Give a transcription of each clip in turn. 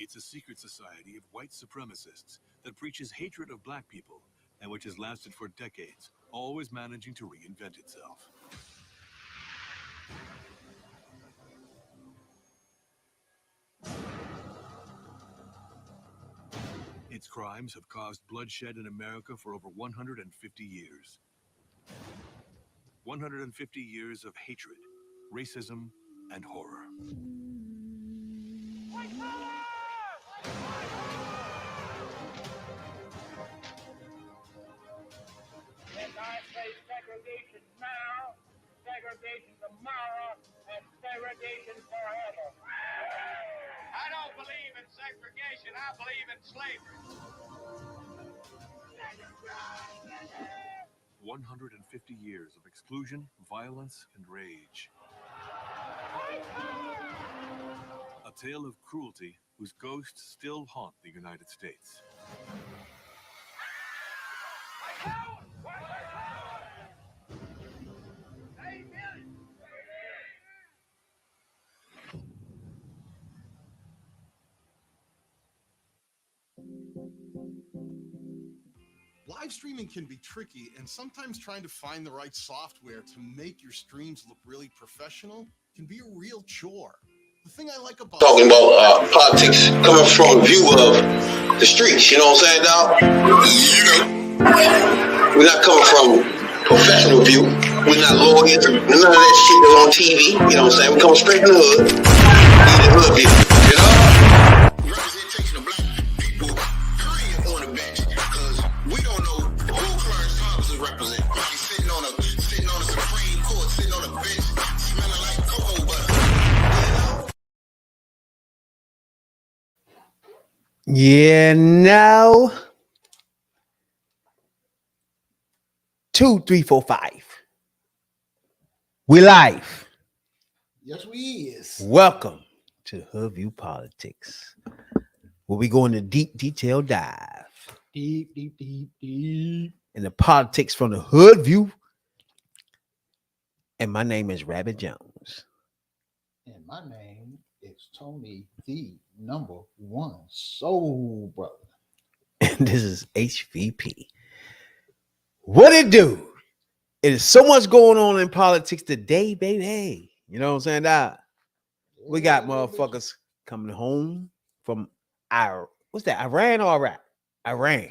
It's a secret society of white supremacists that preaches hatred of black people and which has lasted for decades, always managing to reinvent itself. Its crimes have caused bloodshed in America for over 150 years. 150 years of hatred, racism, and horror. Yes, I say segregation now, segregation tomorrow, and segregation forever. I don't believe in segregation. I believe in slavery. 150 years of exclusion, violence, and rage. A tale of cruelty whose ghosts still haunt the United States. Live streaming can be tricky, and sometimes trying to find the right software to make your streams look really professional can be a real chore. The thing I like about talking about politics coming from a view of the streets, you know what I'm saying, dog? We're not coming from professional view. We're not lawyers, none of that shit that's on TV, you know what I'm saying? We come straight from the hood, the hood view, you know? Representation of black people, period, on the bench, because we don't know who Clarence Thomas is representing. He's sitting on the Supreme Court, sitting on a bench, smelling like cocoa butter. Yeah, now 2, 3, 4, 5. We live. Yes, we is. Welcome to HOODVIEW Politics, where we go into deep detail dive. Deep. In the politics from the hood view. And my name is Rabbit Jones. And my name is Tony, the #1 soul brother. And this is HVP. What it do? It is so much going on in politics today, baby. You know what I'm saying? We got motherfuckers coming home from what's that? Iran or Iraq? Iran.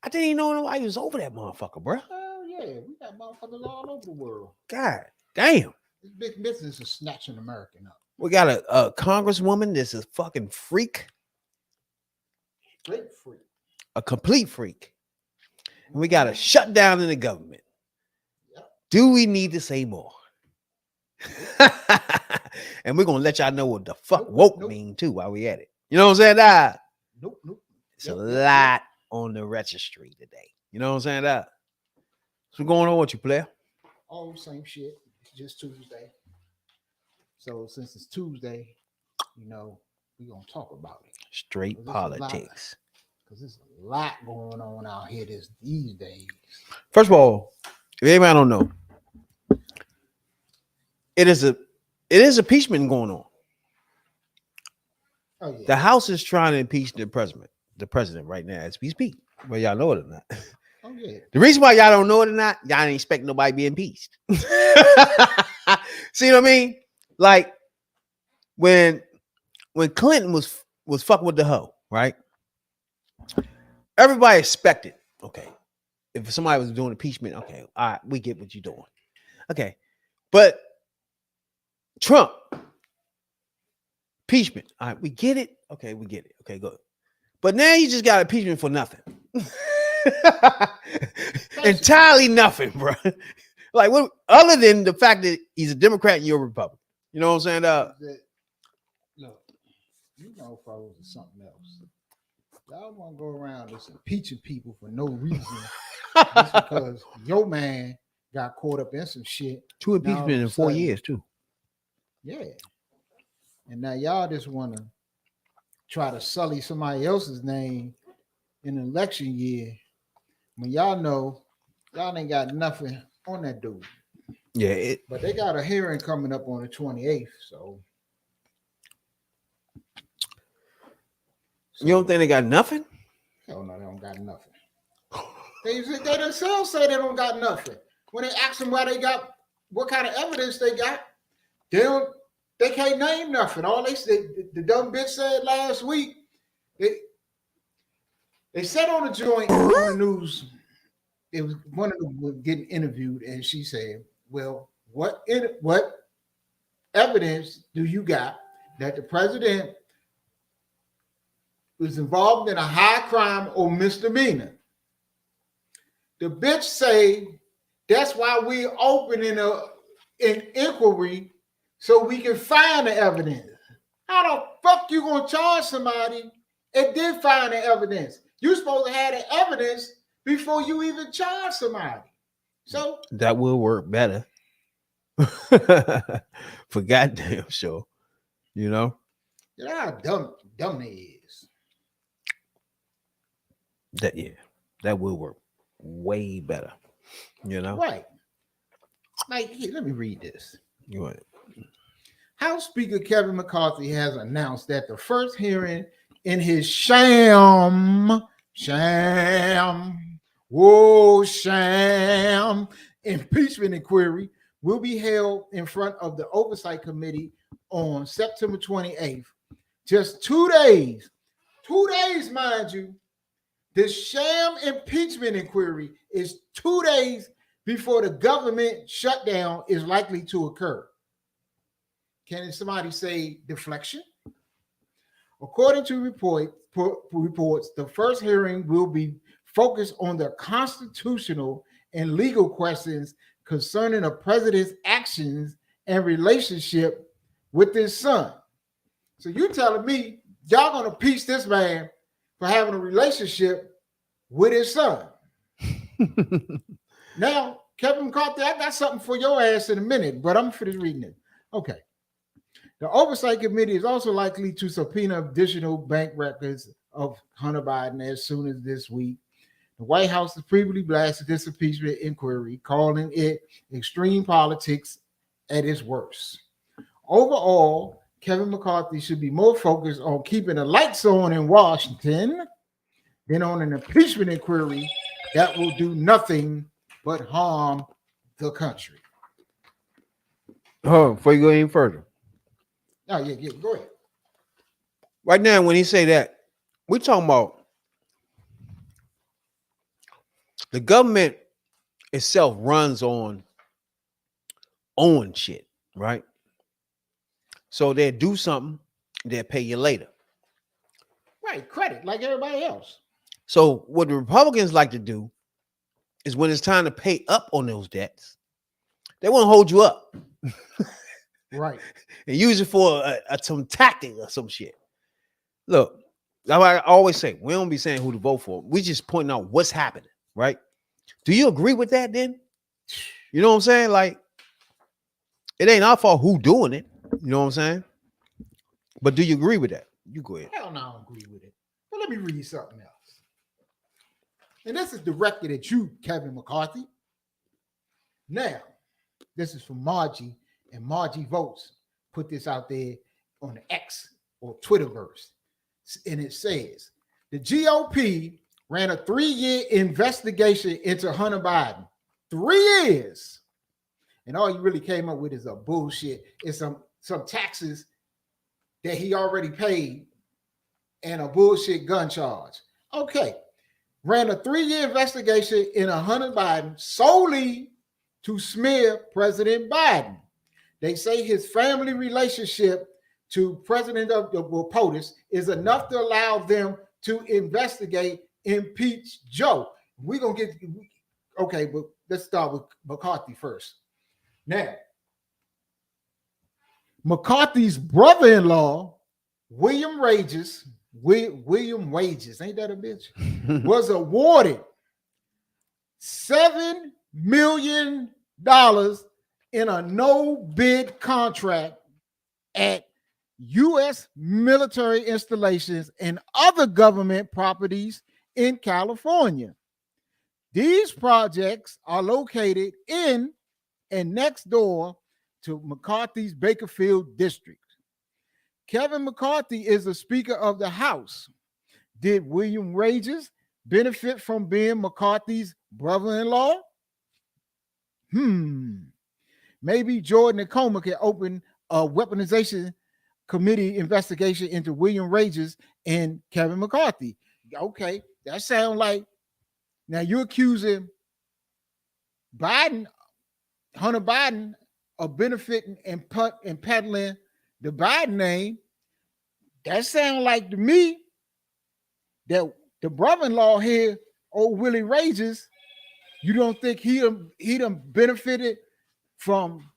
I didn't even know nobody was over that motherfucker, bro. Oh yeah, we got motherfuckers all over the world. God damn. This big business is snatching American up. We got a congresswoman that's a fucking freak. Great freak. A complete freak. And we got a shutdown in the government. Yep. Do we need to say more? And we're gonna let y'all know what the fuck woke mean too while we at it. You know what I'm saying? Nope. It's a lot on the registry today. You know what I'm saying? What's going on with you, player? All same shit. It's just Tuesday. So since it's Tuesday, you know, we're gonna talk about it. Straight politics. Because there's a lot going on out here these days. First of all, if anybody don't know, it is impeachment going on. Oh yeah. The House is trying to impeach the president right now as we speak. Well, y'all know it or not. Oh yeah. The reason why y'all don't know it or not, y'all ain't expect nobody to be impeached. See what I mean? Like when Clinton was fucking with the hoe, right? Everybody expected, okay, if somebody was doing impeachment, okay, all right, we get what you're doing. Okay. But Trump, impeachment, all right, we get it. Okay, we get it. Okay, good. But now you just got impeachment for nothing. Entirely nothing, bro. Like, what other than the fact that he's a Democrat and you're a Republican? You know what I'm saying? Look, you know, fellas, is something else. Y'all want to go around just impeaching people for no reason just because your man got caught up in some shit. 2 impeachment in 4 years, too. Yeah. And now y'all just want to try to sully somebody else's name in an election year when y'all know y'all ain't got nothing on that dude. Yeah. But they got a hearing coming up on the 28th, so. So, You don't think they got nothing? hell no, they don't got nothing. They themselves say they don't got nothing. When they ask them why they got, what kind of evidence they got, they can't name nothing. All they said, the dumb bitch said last week, they said on the joint on the news, it was one of them was getting interviewed, and she said, well, what evidence do you got that the president was involved in a high crime or misdemeanor? The bitch say that's why we opening an inquiry so we can find the evidence. How the fuck you gonna charge somebody and then find the evidence? You supposed to have the evidence before you even charge somebody. So that will work better. For goddamn sure. You know? you know how dumb they is. That will work way better. You know? Right. Like, here, let me read this. You want it? House Speaker Kevin McCarthy has announced that the first hearing in his sham impeachment inquiry will be held in front of the Oversight Committee on September 28th. Just 2 days, mind you. The sham impeachment inquiry is 2 days before the government shutdown is likely to occur. Can somebody say deflection? According to reports, the first hearing will be focused on the constitutional and legal questions concerning the president's actions and relationship with his son. So you telling me y'all gonna impeach this man for having a relationship with his son? Now, Kevin McCarthy, I got something for your ass in a minute, but I'm finished reading it. Okay. The Oversight Committee is also likely to subpoena additional bank records of Hunter Biden as soon as this week. The White House has previously blasted this impeachment inquiry, calling it extreme politics at its worst. Overall, Kevin McCarthy should be more focused on keeping the lights on in Washington than on an impeachment inquiry that will do nothing but harm the country. Oh, before you go any further. Oh, yeah, go ahead. Right now, when he say that, we're talking about the government itself runs on shit, right? So they'll do something, they'll pay you later. Right, credit like everybody else. So what the Republicans like to do is when it's time to pay up on those debts, they want to hold you up. Right. And use it for some tactic or some shit. Look, I always say, we don't be saying who to vote for. We just pointing out what's happening, right? Do you agree with that then? You know what I'm saying? Like, it ain't our fault who doing it. You know what I'm saying? But do you agree with that? You go ahead. Hell no, I don't agree with it. But let me read something else. And this is directed at you, Kevin McCarthy. Now, this is from Margie, and Margie Votes put this out there on the X or Twitterverse. And it says, the GOP ran a 3-year investigation into Hunter Biden. 3 years. And all you really came up with is a bullshit. It's some taxes that he already paid and a bullshit gun charge. Okay. Ran a 3-year investigation into Hunter Biden solely to smear President Biden. They say his family relationship to President of the POTUS is enough to allow them to investigate, impeach Joe. We're going to get, okay, but let's start with McCarthy first. Now, McCarthy's brother-in-law, William Wages, ain't that a bitch? Was awarded $7 million in a no-bid contract at U.S. military installations and other government properties in California. These projects are located in and next door to McCarthy's Bakersfield district. Kevin McCarthy is the Speaker of the House. Did William Rages benefit from being McCarthy's brother-in-law? Maybe Jordan and Comer can open a weaponization committee investigation into William Rages and Kevin McCarthy. Okay, that sounds like, now you're accusing Biden, Hunter Biden, of benefiting and peddling the Biden name. That sounds like to me that the brother-in-law here, old Willie Rages, you don't think he done benefited from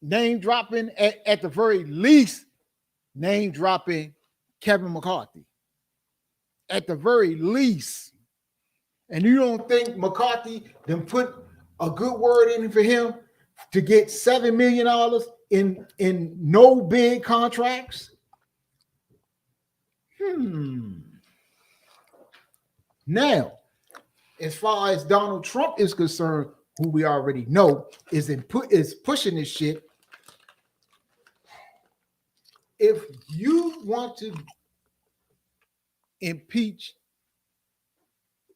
name dropping, at the very least, name dropping Kevin McCarthy. At the very least. And you don't think McCarthy then put a good word in for him to get $7 million in no bid contracts? Now, as far as Donald Trump is concerned, who we already know is pushing this shit. If you want to impeach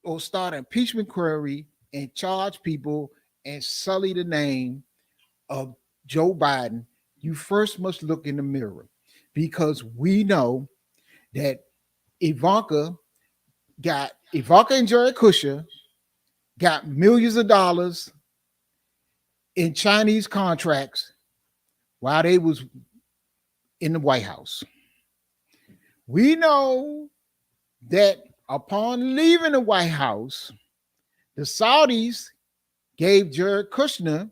or start an impeachment query and charge people and sully the name of Joe Biden, you first must look in the mirror, because we know that Ivanka and Jared Kushner got millions of dollars in Chinese contracts while they was in the White House. We know that upon leaving the White House, the Saudis gave Jared Kushner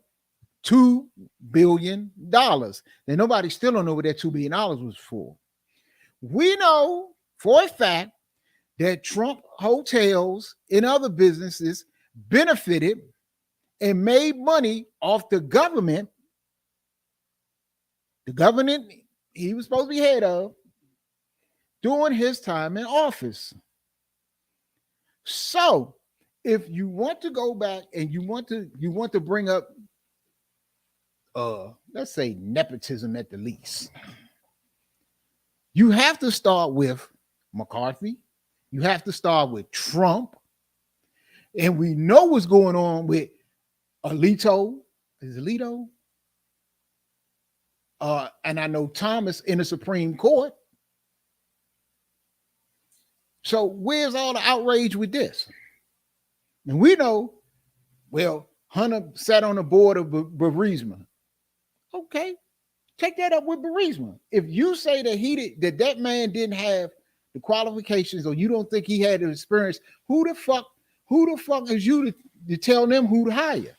$2 billion. Now, nobody still don't know what that $2 billion was for. We know for a fact that Trump hotels and other businesses benefited and made money off the government he was supposed to be head of during his time in office. So if you want to go back and you want to bring up let's say nepotism at the least, you have to start with McCarthy, you have to start with Trump, and we know what's going on with Alito. Is it Alito? And I know Thomas in the Supreme Court. So where's all the outrage with this? And we know, well, Hunter sat on the board of Burisma. Okay, take that up with Burisma. If you say that that man didn't have the qualifications, or you don't think he had the experience, who the fuck is you to tell them who to hire?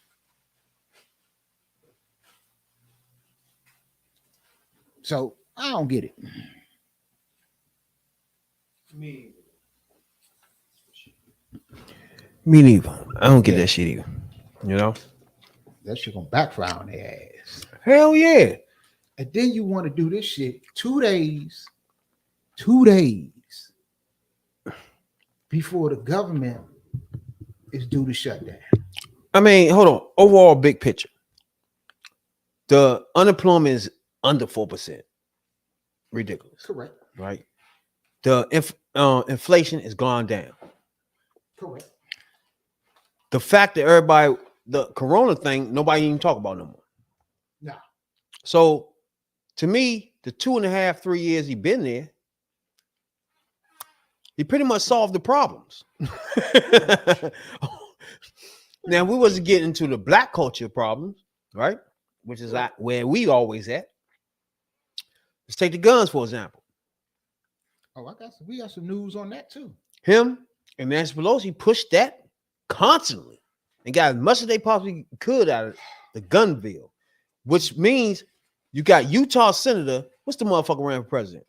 So I don't get it. Me neither. I don't get that shit either. You know? That shit gonna backfire on their ass. Hell yeah. And then you want to do this shit 2 days before the government is due to shut down. I mean, hold on. Overall, big picture. The unemployment is under 4%. Ridiculous. Correct. Right? The inflation has gone down. Correct. The fact that everybody, the corona thing, nobody even talk about no more. No. So to me, the 2.5, 3 years he been there, he pretty much solved the problems. Now, we wasn't getting into the black culture problems, right? Which is where we always at. Let's take the guns, for example. Oh, we got some news on that too. Him and Nancy Pelosi pushed that constantly and got as much as they possibly could out of the gun bill, which means you got Utah Senator. What's the motherfucker ran for president?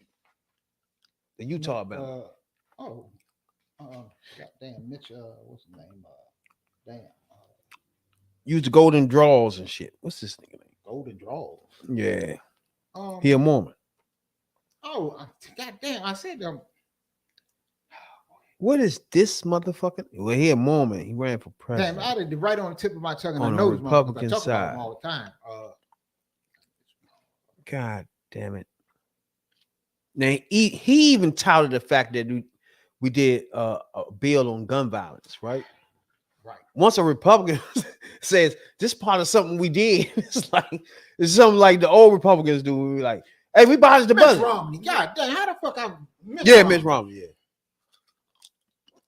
The Utah about. Goddamn, Mitch. What's his name? Use the golden draws and shit. What's this nigga name? Golden draws. Yeah. He a Mormon. Goddamn! I said them. What is this motherfucker? Well, he a Mormon. He ran for president. Damn, I had it right on the tip of my tongue. And on I know the Republican I talk side. about him all the time. God damn it. Now he even touted the fact that we did a bill on gun violence, right? Right. Once a Republican says this part of something we did, it's something like the old Republicans do. We like, hey, we abolished the Mitt budget. Romney. God damn, how the fuck I Yeah, Mitt Romney. Yeah,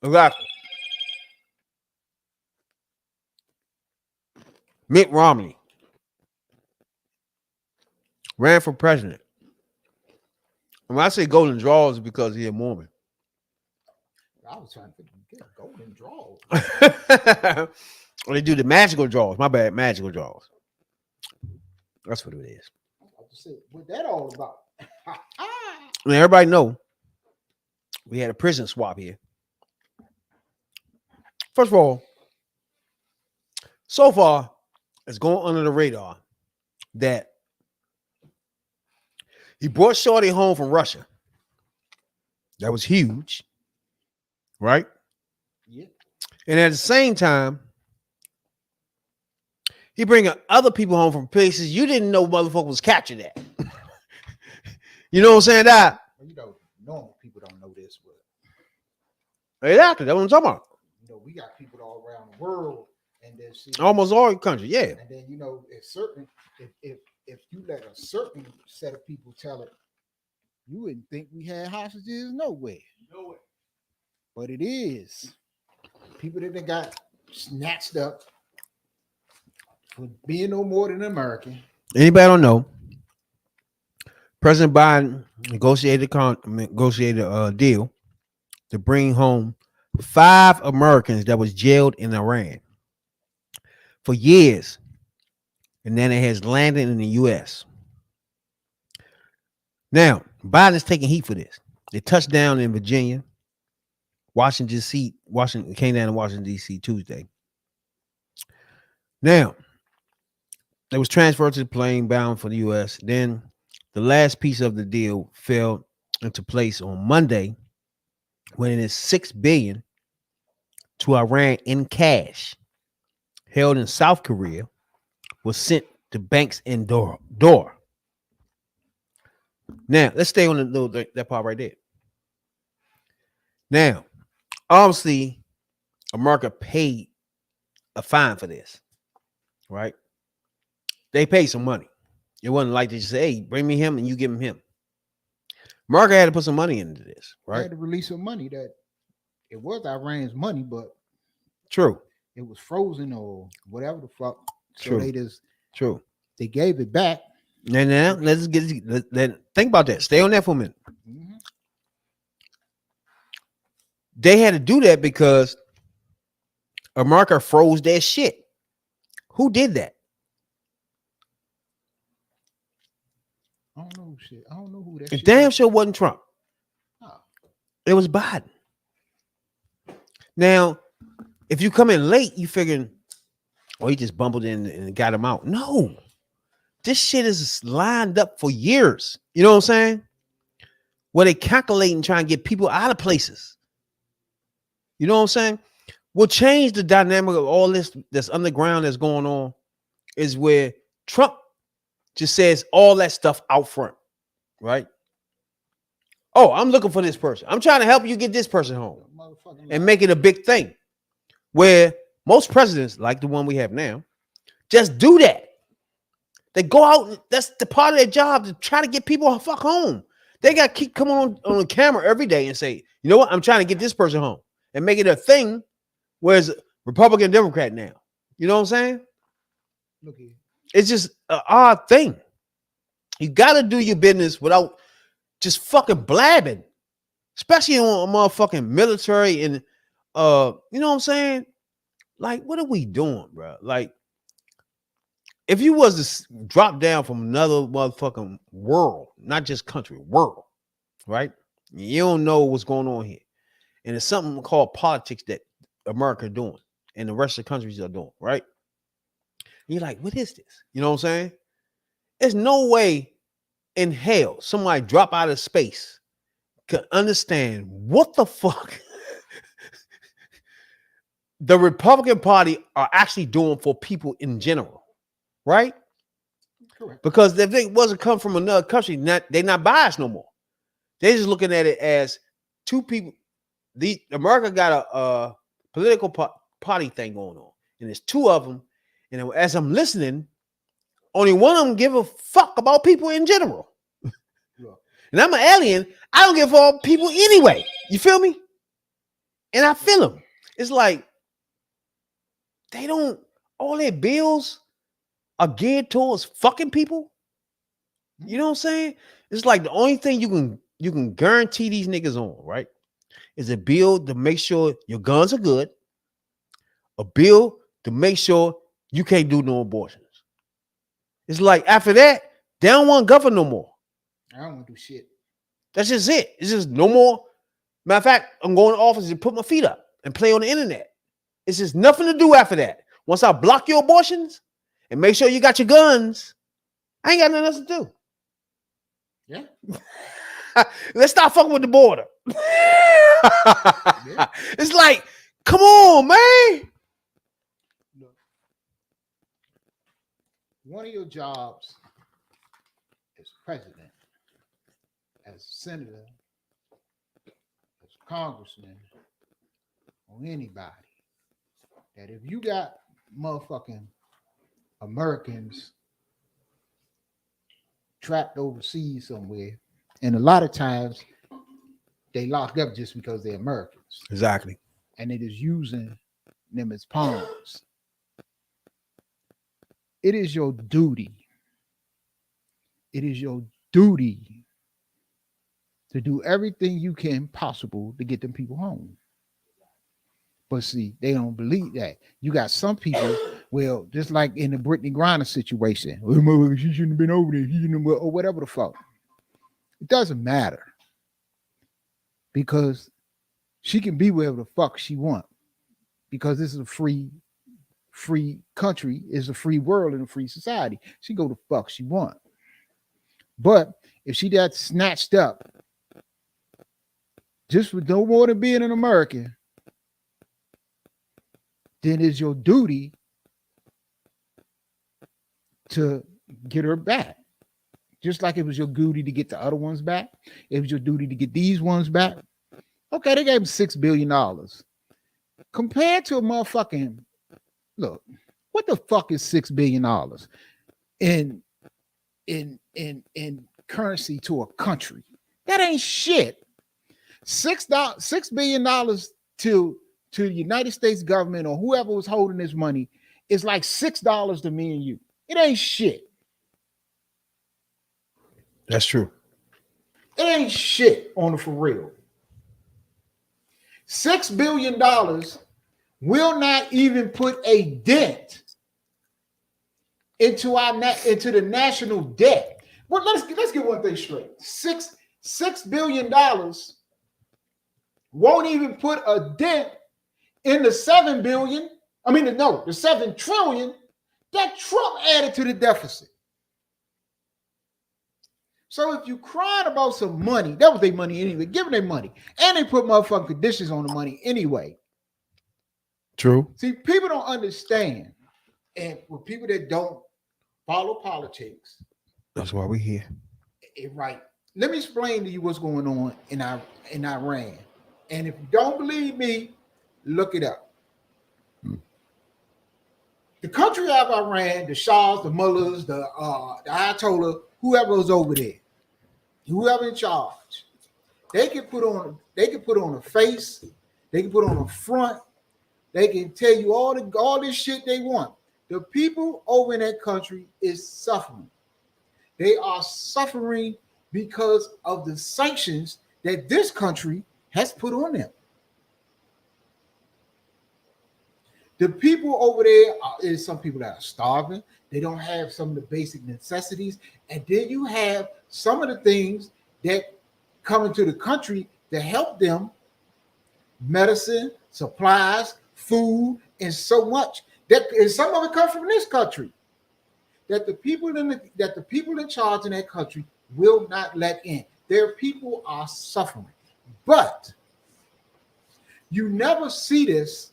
exactly. Mitt Romney ran for president. When I say golden draws, it's because he's a Mormon. I was trying to get golden draws. Or they do the magical draws. My bad, magical draws. That's what it is. I was about to say, what that all about? And everybody know we had a prison swap here. First of all, so far, it's going under the radar that he brought Shorty home from Russia. That was huge, right? Yeah. And at the same time, he bringing other people home from places you didn't know motherfucker was captured at. You know what I'm saying? That You know, normal people don't know this, but exactly, that's what I'm talking about. you know, we got people all around the world, and then see, Almost all countries, yeah. and then you know, if you let a certain set of people tell it, you wouldn't think we had hostages nowhere. Nowhere. But it is people that they got snatched up for being no more than American. Anybody don't know? President Biden negotiated a deal to bring home 5 Americans that was jailed in Iran for years, and then it has landed in the U.S. Now, Biden is taking heat for this. They touched down in Virginia, Washington came down to Washington, D.C. Tuesday. Now, they was transferred to the plane bound for the U.S. Then the last piece of the deal fell into place on Monday when it is $6 billion to Iran in cash held in South Korea was sent to banks in Doha. Now, let's stay on that part right there. Now, obviously, America paid a fine for this, right? They paid some money. It wasn't like they just say, hey, bring me him and you give him him. America had to put some money into this, They right? had to release some money that it was Iran's money, but True. it was frozen or whatever the fuck. So True. True. They gave it back. Now let's think about that. Stay on that for a minute. Mm-hmm. They had to do that because America froze their shit. Who did that? I don't know shit. I don't know who that It shit damn is. sure wasn't Trump. Oh. It was Biden. Now, if you come in late, you figuring, oh, he just bumbled in and got him out. No. This shit is lined up for years. You know what I'm saying? Where they calculate and try and get people out of places. You know what I'm saying? What changed the dynamic of all this that's underground that's going on is where Trump just says all that stuff out front, right? Oh, I'm looking for this person. I'm trying to help you get this person home and make it a big thing. Where most presidents, like the one we have now, just do that. They go out. That's the part of their job to try to get people the fuck home. They got to keep coming on the camera every day and say, you know what? I'm trying to get this person home and make it a thing. Whereas Republican, Democrat now. You know what I'm saying? Look here. It's just an odd thing. You got to do your business without just fucking blabbing, especially on a motherfucking military and you know what I'm saying? Like, what are we doing, bro? Like, if you was to drop down from another motherfucking world, not just country, world, right? You don't know what's going on here. And it's something called politics that America doing and the rest of the countries are doing, right? And you're like, what is this? You know what I'm saying? There's no way in hell somebody drop out of space can understand what the fuck the Republican Party are actually doing for people in general, right? Correct. Because if they wasn't come from another country, they're not biased no more. They're just looking at it as two people. The America got a political party thing going on, and there's two of them. And as I'm listening, only one of them give a fuck about people in general. Yeah. And I'm an alien. I don't give a fuck about people anyway. You feel me? And I feel them. It's like they don't. All their bills are geared towards fucking people. You know what I'm saying? It's like the only thing you can guarantee these niggas on, right? Is a bill to make sure your guns are good, a bill to make sure you can't do no abortions. It's like after that, they don't want to govern no more. I don't want to do shit. That's just it. It's just no more. Matter of fact, I'm going to office and put my feet up and play on the internet. It's just nothing to do after that. Once I block your abortions and make sure you got your guns, I ain't got nothing else to do. Yeah. Let's stop fucking with the border. Yeah. It's like, come on, man. Look, one of your jobs as president, as senator, as congressman, or anybody, that if you got motherfucking Americans trapped overseas somewhere, and a lot of times they locked up just because they're Americans. Exactly. And it is using them as pawns. It is your duty. It is your duty to do everything you can possible to get them people home. But see, they don't believe that. You got some people, well, just like in the Brittany Griner situation, she shouldn't have been over there, or whatever the fuck. It doesn't matter. Because she can be wherever the fuck she wants. Because this is a free country, it's a free world and a free society. She go the fuck she want. But if she got snatched up just for no more than being an American, then it's your duty to get her back. Just like it was your duty to get the other ones back. It was your duty to get these ones back. Okay, they gave him $6 billion. Compared to a motherfucking, look, what the fuck is $6 billion in currency to a country? That ain't shit. $6 billion to the United States government or whoever was holding this money is like $6 to me and you. It ain't shit. That's true. It ain't shit on the for real. $6 billion will not even put a dent into the national debt. Well, let's get one thing straight. $6 billion won't even put a dent in the 7 billion. The 7 trillion that Trump added to the deficit. So if you crying about some money, that was their money anyway. Give them their money. And they put motherfucking conditions on the money anyway. True. See, people don't understand. And with people that don't follow politics. That's why we're here. Right. Let me explain to you what's going on in Iran. And if you don't believe me, look it up. The country of Iran, the Shahs, the mullahs, the Ayatollah, whoever was over there, whoever in charge, they can put on a face, they can put on a front, they can tell you all this shit they want. The people over in that country is suffering. They are suffering because of the sanctions that this country has put on them. The people over there is some people that are starving. They don't have some of the basic necessities. And then you have some of the things that come into the country to help them. Medicine, supplies, food, and so much. And some of it comes from this country. That the people in charge in that country will not let in. Their people are suffering. But you never see this,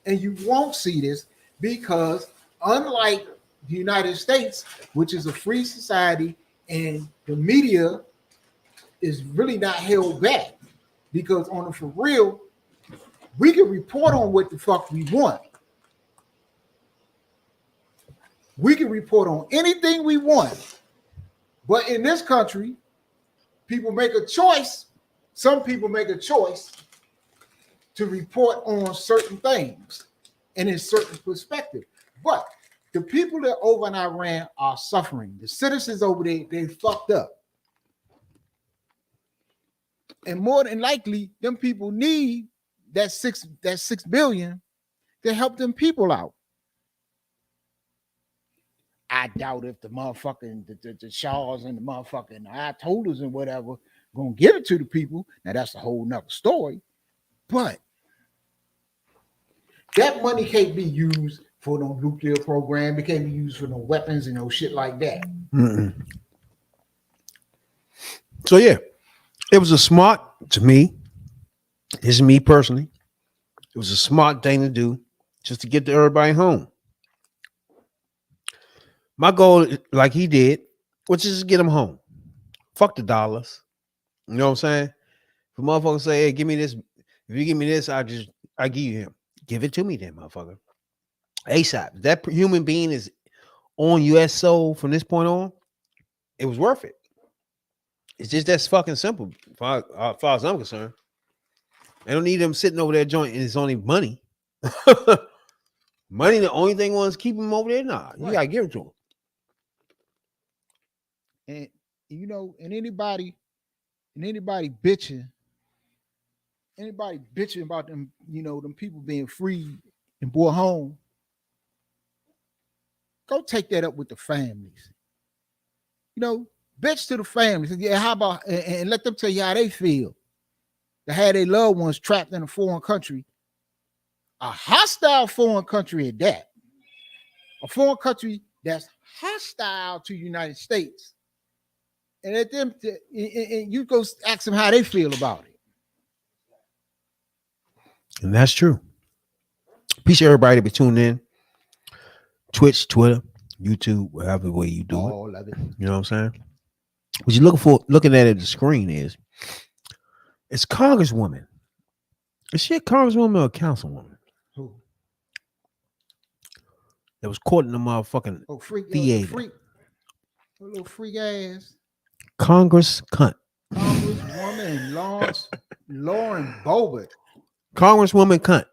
and you won't see this, because unlike the United States, which is a free society, and the media is really not held back, because on the for real, we can report on what the fuck we want. We can report on anything we want. But in this country, people make a choice. Some people make a choice to report on certain things and in certain perspective. But the people that over in Iran are suffering. The citizens over there, they fucked up. And more than likely, them people need that six billion to help them people out. I doubt if the motherfucking the Shaws and the motherfucking Ayatollahs and whatever gonna give it to the people. Now that's a whole nother story. But that money can't be used for no nuclear program. It can't be used for no weapons and no shit like that. Mm-mm. So yeah, it was a smart, to me, this is me personally, it was a smart thing to do just to get everybody home. My goal, like he did, was just to get them home. Fuck the dollars. You know what I'm saying? If a motherfucker say, hey, give me this. If you give me this, I give you him. Give it to me then, motherfucker. ASAP. If that human being is on U.S. soil from this point on, it was worth it. It's just that's fucking simple, as far as I'm concerned. I don't need them sitting over there joint and it's only money. Money, the only thing was keep them over there. Nah, you gotta give it to them. And you know, and anybody bitching about them, you know, them people being free and brought home, go take that up with the families. You know, bitch to the families. Yeah, how about and let them tell you how they feel to have their loved ones trapped in a foreign country, a hostile foreign country at that, a foreign country that's hostile to the United States. And let them, and you go ask them how they feel about it. And that's true. Appreciate everybody to be tuned in. Twitch, Twitter, YouTube, whatever way you do all of it. You know what I'm saying? What you're looking at the screen is, it's Congresswoman. Is she a Congresswoman or a councilwoman? Who? That was caught in the motherfucking theater. A little freak ass. Congress cunt. Congresswoman Lauren Boebert. Congresswoman cunt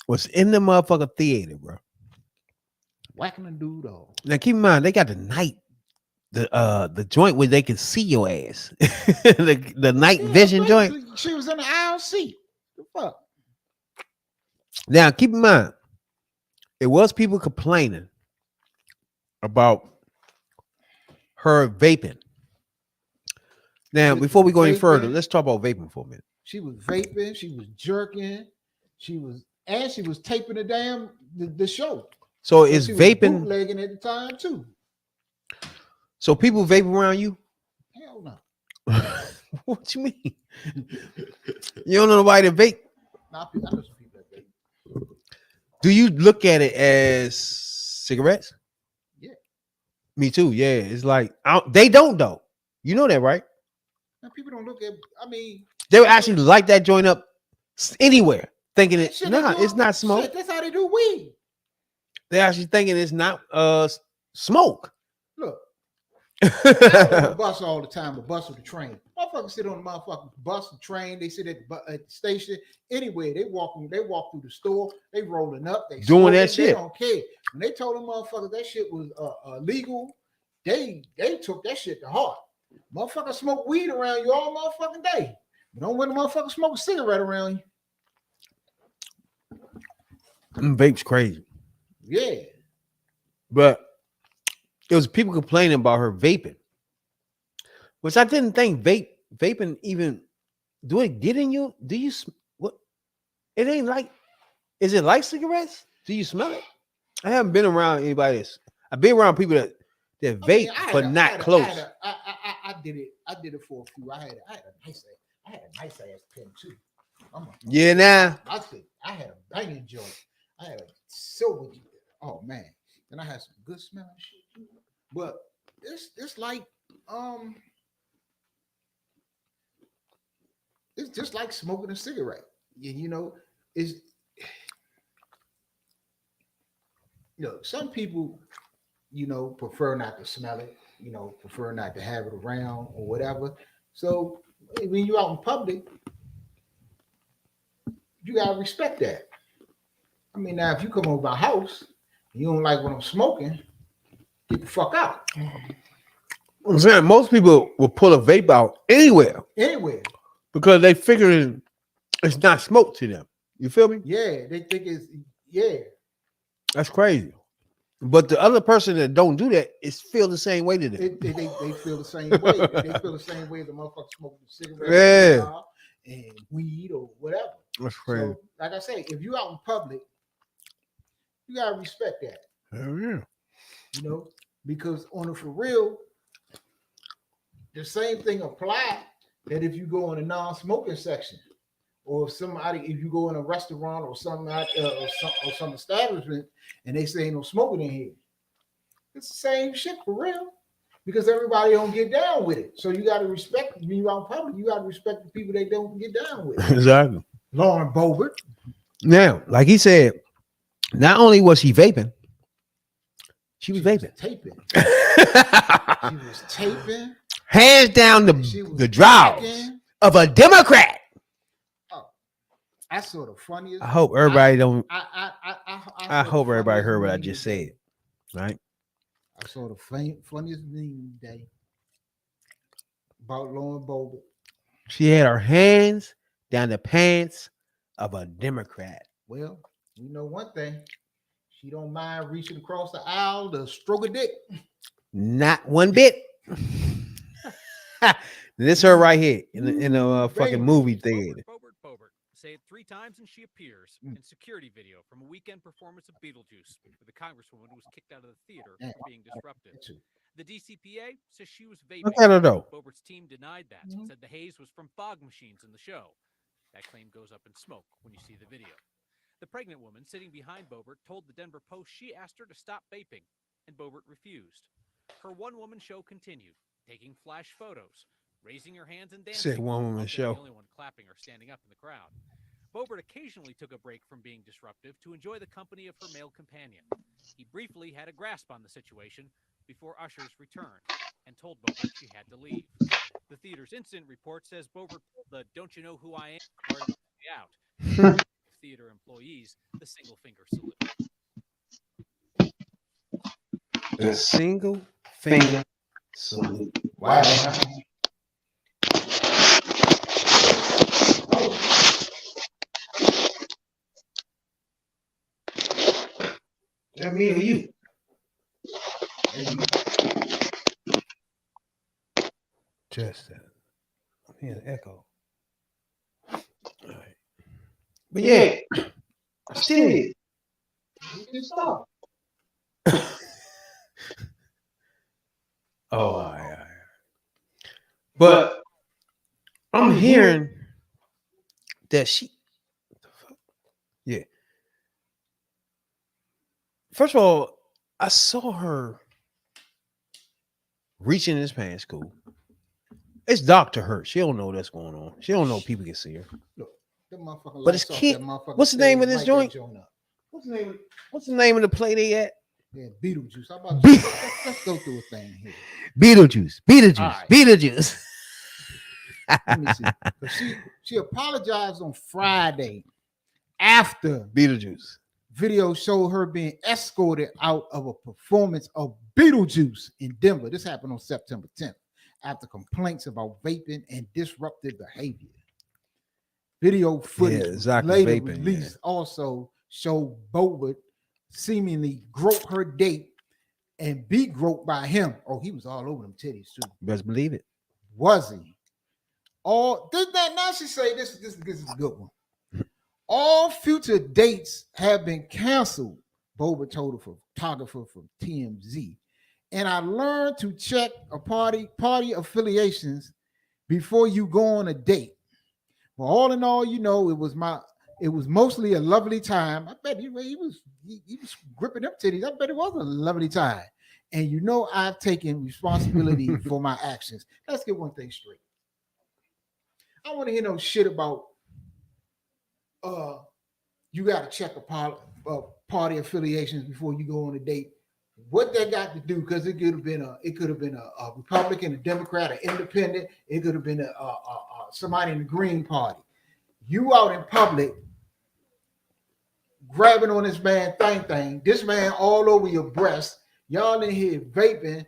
was in the motherfucking theater, bro. Whacking a dude off. Now keep in mind, they got the joint where they can see your ass. the night vision joint. She was in the aisle seat. The fuck? Now keep in mind, it was people complaining about her vaping. Now, before we go any further, let's talk about vaping for a minute. She was vaping, she was jerking, she was taping the show. So is vaping bootlegging at the time too? So people vape around you? Hell no. What you mean? You don't know nobody that vape? Nah, I know some people that vape. Do you look at it as cigarettes? Yeah. Me too. Yeah. It's like they don't though. You know that, right? Now people don't look at. I mean, they would actually light that joint up anywhere, thinking it's not smoke. Shit, that's how they do weed. They're actually thinking it's not smoke. Look, I go on the bus all the time, the bus or the train. Motherfuckers sit on the motherfucking bus, the train. They sit at the station, anywhere. They walk through the store. They rolling up. They doing that shit. They don't care. When they told them motherfuckers that shit was illegal, they took that shit to heart. Motherfuckers smoke weed around you all motherfucking day. But don't want a motherfucker smoke a cigarette around you. Vape's crazy. Yeah. But it was people complaining about her vaping, which I didn't think vaping even do it get in you? Do you what? It ain't like, is it like cigarettes? Do you smell it? I haven't been around anybody that's, I've been around people that vape, but not close. I did it for a few. I had a nice ass pen too. Yeah, nah. I had a banging joint. I had a silver. Oh man, and I had some good smelling shit too. But it's like just like smoking a cigarette. You know, is some people, prefer not to smell it, prefer not to have it around or whatever. So when you're out in public, you gotta respect that. I mean, now if you come over my house, and you don't like what I'm smoking, get the fuck out. I'm saying most people will pull a vape out anywhere because they figure it's not smoke to them. You feel me? Yeah, they think it's That's crazy. But the other person that don't do that is feel the same way to them. They feel the same way. They feel the same way as the motherfucker smoking cigarettes and weed or whatever. That's crazy. So, like I say, if you out in public, you gotta respect that. Hell yeah. Because on the for real, the same thing apply that if you go in a non-smoking section, or if you go in a restaurant or some establishment and they say ain't no smoking in here, it's the same shit for real. Because everybody don't get down with it. So you got to respect, when you're out in public, you got to respect the people they don't get down with it. Exactly. Lauren Boebert. Now, like he said, not only was he vaping, she was vaping. Taping. She was taping. Hands down the draws of a Democrat. Oh, I saw the funniest. I hope everybody I hope everybody heard what I just said. Right? I saw the funniest meme today about Lauren Boebert. She had her hands down the pants of a Democrat. Well, you know one thing. She don't mind reaching across the aisle to stroke a dick. Not one bit. This her right here in the fucking movie theater. Boebert. Say it 3 times and she appears in security video from a weekend performance of Beetlejuice with a congresswoman who was kicked out of the theater for being disruptive. The DCPA says she was vaping. Look at her though. Boebert's team denied that, said the haze was from fog machines in the show. That claim goes up in smoke when you see the video. The pregnant woman sitting behind Boebert told the Denver Post she asked her to stop vaping, and Boebert refused. Her one-woman show continued, taking flash photos, raising her hands and dancing. Said one-woman show. The only one clapping or standing up in the crowd. Boebert occasionally took a break from being disruptive to enjoy the company of her male companion. He briefly had a grasp on the situation before ushers returned and told Boebert she had to leave. The theater's incident report says Boebert pulled the "Don't you know who I am?" card on the way out. Theater employees the single finger salute. The single finger salute. Wow. That me or you? Just that. I'm hearing an echo. All right. But yeah, still you can stop. Oh, all right. But I'm hearing that she. Yeah. First of all, I saw her reaching in his pants. Cool. It's dark to her. She don't know what's going on. She don't know people can see her. Look, but it's kid. What's the name of this joint? What's the name of the play they at? Yeah, Beetlejuice. Let's go through a thing here. Beetlejuice. Right. Beetlejuice. Let me see. She apologized on Friday after Beetlejuice. Video showed her being escorted out of a performance of Beetlejuice in Denver. This happened on September 10th after complaints about vaping and disruptive behavior. Video footage later vaping, released also showed Boebert seemingly grope her date and be groped by him. Oh, he was all over them titties too. Best believe it. Was he? Now she say this is a good one. All future dates have been canceled, Boebert told a photographer from TMZ. And I learned to check a party affiliations before you go on a date. Well, all in all, it was mostly a lovely time. I bet he was gripping them titties. I bet it was a lovely time. And I've taken responsibility for my actions. Let's get one thing straight. I don't want to hear no shit about you got to check a party affiliations before you go on a date. What that got to do? Because it could have been a Republican, a Democrat, an Independent. It could have been somebody in the Green Party. You out in public grabbing on this man thing. This man all over your breast. Y'all in here vaping.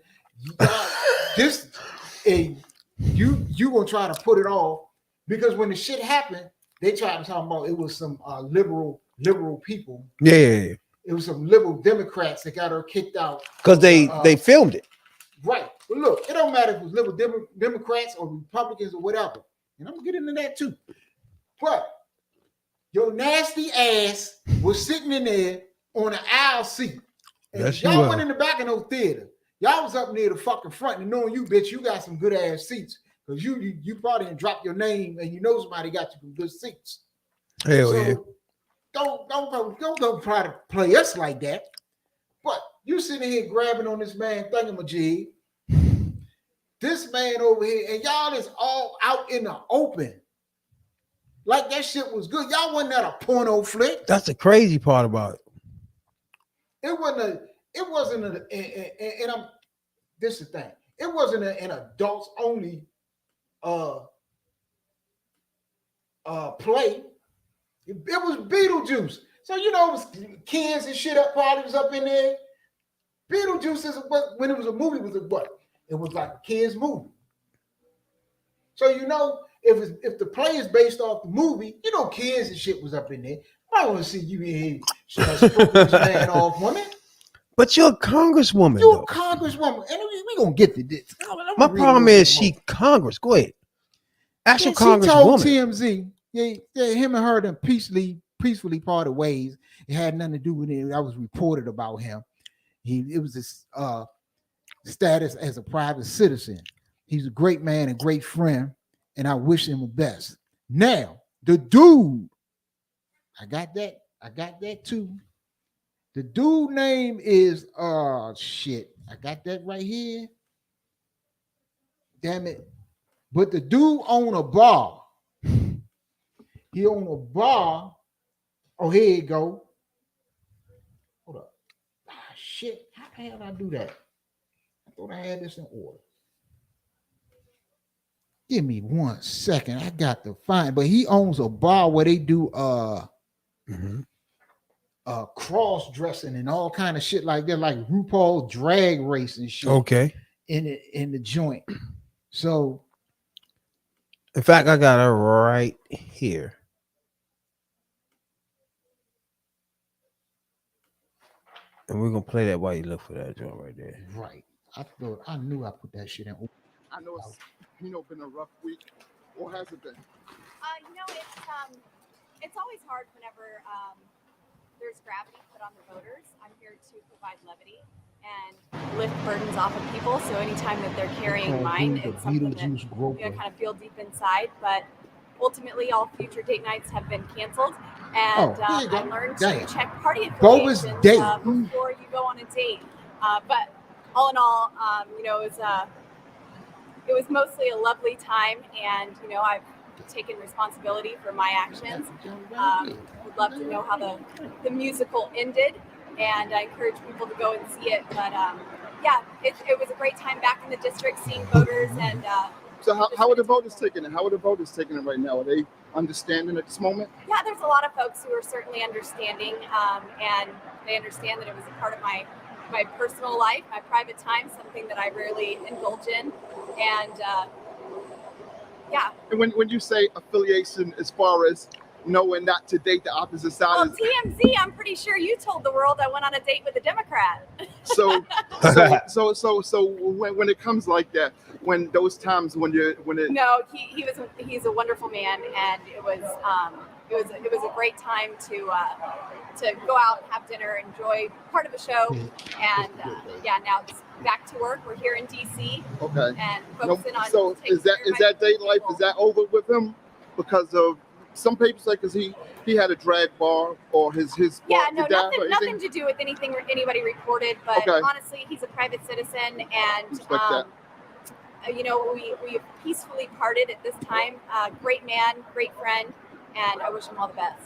You gonna try to put it off because when the shit happened, they tried to talk about it was some liberal people. Yeah. It was some liberal Democrats that got her kicked out Because they filmed it. Right. But look, it don't matter if it was liberal Democrats or Republicans or whatever. And I'm gonna get into that too. But your nasty ass was sitting in there on an aisle seat. And Yes, y'all went in the back of no theater. Y'all was up near the fucking front and knowing you, bitch, you got some good ass seats. Because you probably didn't drop your name and you know somebody got you some good seats. Hell yeah. Don't go try to play us like that. But you sitting here grabbing on this man thingamajig. This man over here, and y'all is all out in the open. Like that shit was good. Y'all wasn't at a porno flick. That's the crazy part about it. This is the thing. It wasn't an adults only play. It was Beetlejuice. So you know it was kids and shit up probably was up in there. Beetlejuice is when it was a movie, was a what? It was like a kid's movie. So you know if the play is based off the movie, you know kids and shit was up in there. I want to see you in here stroking this man off, woman. But you're a congresswoman. You're a congresswoman, and we gonna get to this. My problem is she Congress. Go ahead. Actual congresswoman. She told TMZ, yeah, him and her then peacefully parted ways. It had nothing to do with it. That was reported about him. It was his status as a private citizen. He's a great man and great friend, and I wish him the best. Now, the dude, I got that too. The dude name is shit. I got that right here. Damn it. But the dude own a bar. He own a bar. Oh, here you go. Hold up. Shit. How the hell did I do that? I thought I had this in order. Give me 1 second. I got to find. But he owns a bar where they do cross dressing and all kind of shit like that, like RuPaul drag race and shit. Okay. In the joint. So, in fact, I got her right here. And we're gonna play that while you look for that joint right there. Right. I knew I put that shit in. I know it's been a rough week. Or has it been? It's always hard whenever there's gravity put on the voters. I'm here to provide levity and lift burdens off of people. So anytime that they're carrying mine, it's something that kind of feel deep inside. But ultimately, all future date nights have been canceled, and I learned to check party affiliations before you go on a date. But all in all, it was mostly a lovely time, and I've taken responsibility for my actions. Would love to know how the musical ended, and I encourage people to go and see it. But it was a great time back in the district, seeing voters and. So how are the voters taking it? How are the voters taking it right now? Are they understanding at this moment? Yeah, there's a lot of folks who are certainly understanding, and they understand that it was a part of my personal life, my private time, something that I rarely indulge in, and And when you say affiliation, as far as knowing not to date the opposite side, well, TMZ, I'm pretty sure you told the world I went on a date with a Democrat. So when it comes like that, when those times when it no, he's a wonderful man, and it was a great time to go out and have dinner, enjoy part of a show, and now it's back to work. We're here in DC. Okay. And focusing on. So is that date life? Is that over with him because of some people say because he had a drag bar or his nothing to do with anything anybody reported, but honestly, he's a private citizen, and we peacefully parted at this time. Great man, great friend, and I wish him all the best.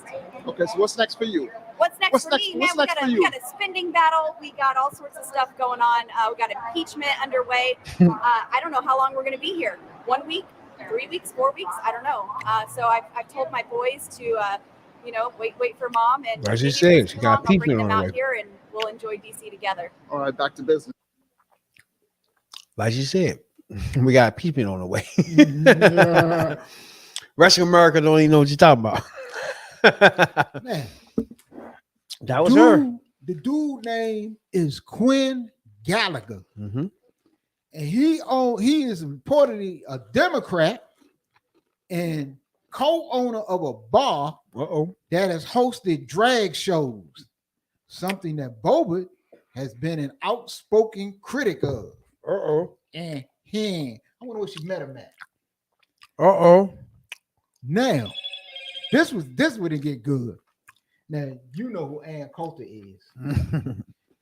Okay, so what's next for you? What's next for me? Man, we got a spending battle. We got all sorts of stuff going on. We got impeachment underway. I don't know how long we're going to be here. 1 week, 3 weeks, 4 weeks? I don't know. So I've told my boys to, wait for mom. And as you said, she got impeachment on the way. Here, and we'll enjoy DC together. All right, back to business. Like you said, we got impeachment on the way. Rest of America don't even know what you're talking about. Man, that was her. The dude name is Quinn Gallagher, Mm-hmm. and he is reportedly a Democrat and co-owner of a bar that has hosted drag shows, something that Boebert has been an outspoken critic of. And I wonder what she met him at. Now, this would it get good. Now, you know who Ann Coulter is.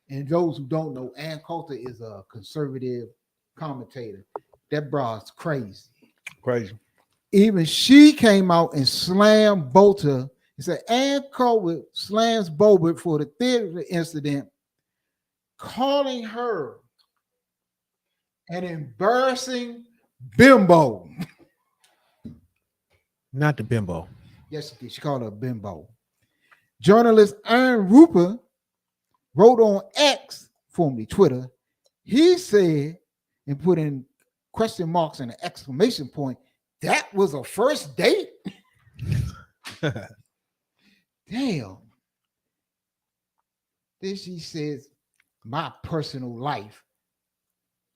And those who don't know, Ann Coulter is a conservative commentator. That bra's crazy. Crazy. Even she came out and slammed Boebert. He said Ann Coulter slams Boebert for the theater incident, calling her an embarrassing bimbo. Not the bimbo. Yes, she did. She called her a bimbo. Journalist Aaron Rupert wrote on X, formerly Twitter, he said, and put in question marks and an exclamation point, that was a first date? Damn. Then she says, my personal life,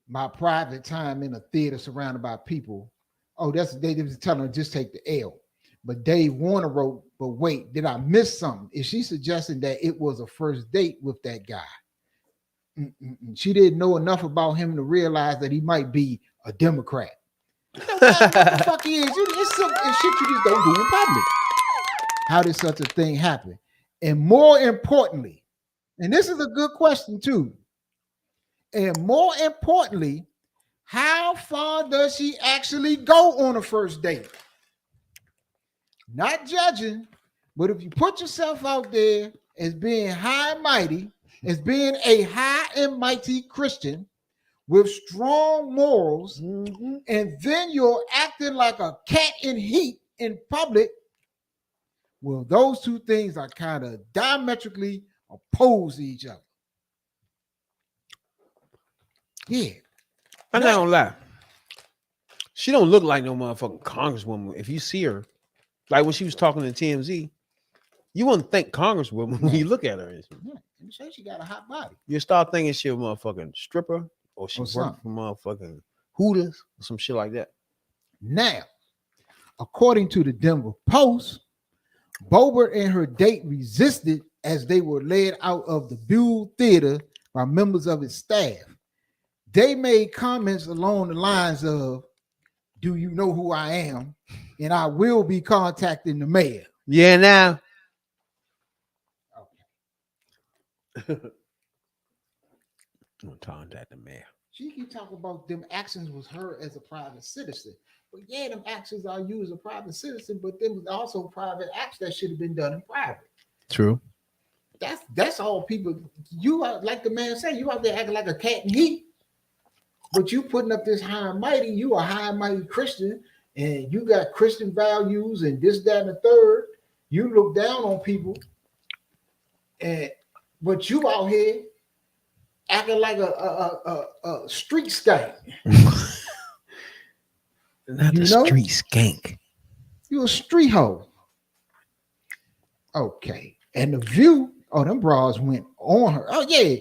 my private time in a theater surrounded by people. Oh, they was telling her just take the L. But Dave Warner wrote, but wait, did I miss something? Is she suggesting that it was a first date with that guy? She didn't know enough about him to realize that he might be a Democrat. You know what the fuck he is? It's shit you just don't do in public. How did such a thing happen? And more importantly, and this is a good question too, and more importantly, how far does she actually go on a first date? Not judging, but if you put yourself out there as being high and mighty, as being a high and mighty Christian with strong morals, and then you're acting like a cat in heat in public, well, those two things are kind of diametrically opposed to each other. Yeah. I'm not gonna lie. She don't look like no motherfucking congresswoman. If you see her, like when she was talking to TMZ, you wouldn't think congresswoman when you look at her. Yeah. You say she got a hot body. You start thinking she a motherfucking stripper or she worked for motherfucking Hooters or some shit like that. Now, according to the Denver Post, Boebert and her date resisted as they were led out of the Buell Theater by members of its staff. They made comments along the lines of, do you know who I am? And I will be contacting the mayor. Yeah, now. Okay. I'm contact the mayor. She keep talking about them actions was her as a private citizen. But yeah, them actions are you as a private citizen, but them was also private acts that should have been done in private. True. That's all people. You are, like the man said, you out there acting like a cat in heat. But you putting up this high and mighty, you a high and mighty Christian, and you got Christian values and this, that, and the third. You look down on people, but you out here acting like a street skank. Not a street skank. You a street hoe. Okay. And the View, them bras went on her. Oh, yeah.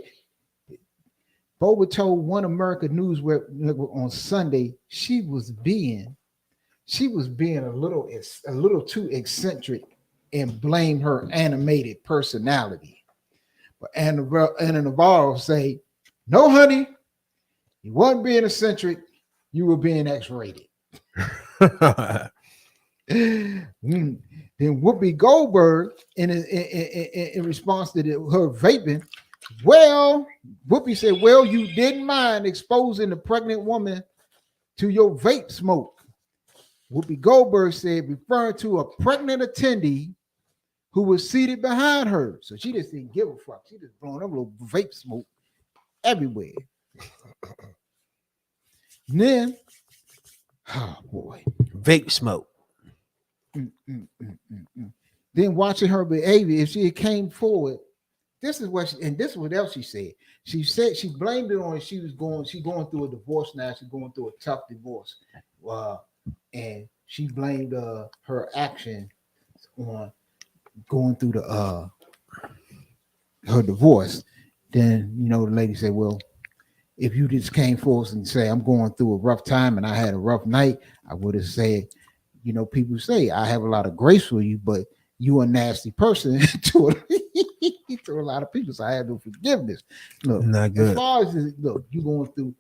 Boebert told One America News Network on Sunday she was being a little too eccentric and blamed her animated personality. But Anna Navarro say, no, honey, you wasn't being eccentric, you were being X-rated. Then Whoopi Goldberg, in response to her vaping, Whoopi said, well, you didn't mind exposing the pregnant woman to your vape smoke. Whoopi Goldberg said, referring to a pregnant attendee who was seated behind her. So she just didn't give a fuck. She just blowing up a little vape smoke everywhere. And then, oh boy, vape smoke. Then watching her behavior, if she had came forward, this is what else she said. She said she blamed it on she's going through a divorce now. She's going through a tough divorce. And she blamed her action on going through her divorce. Then the lady said, well, if you just came forward and say I'm going through a rough time and I had a rough night, I would have said, people say I have a lot of grace for you, but you a nasty person to a lot of people. So I have no forgiveness. Look, not good. As far as you going through,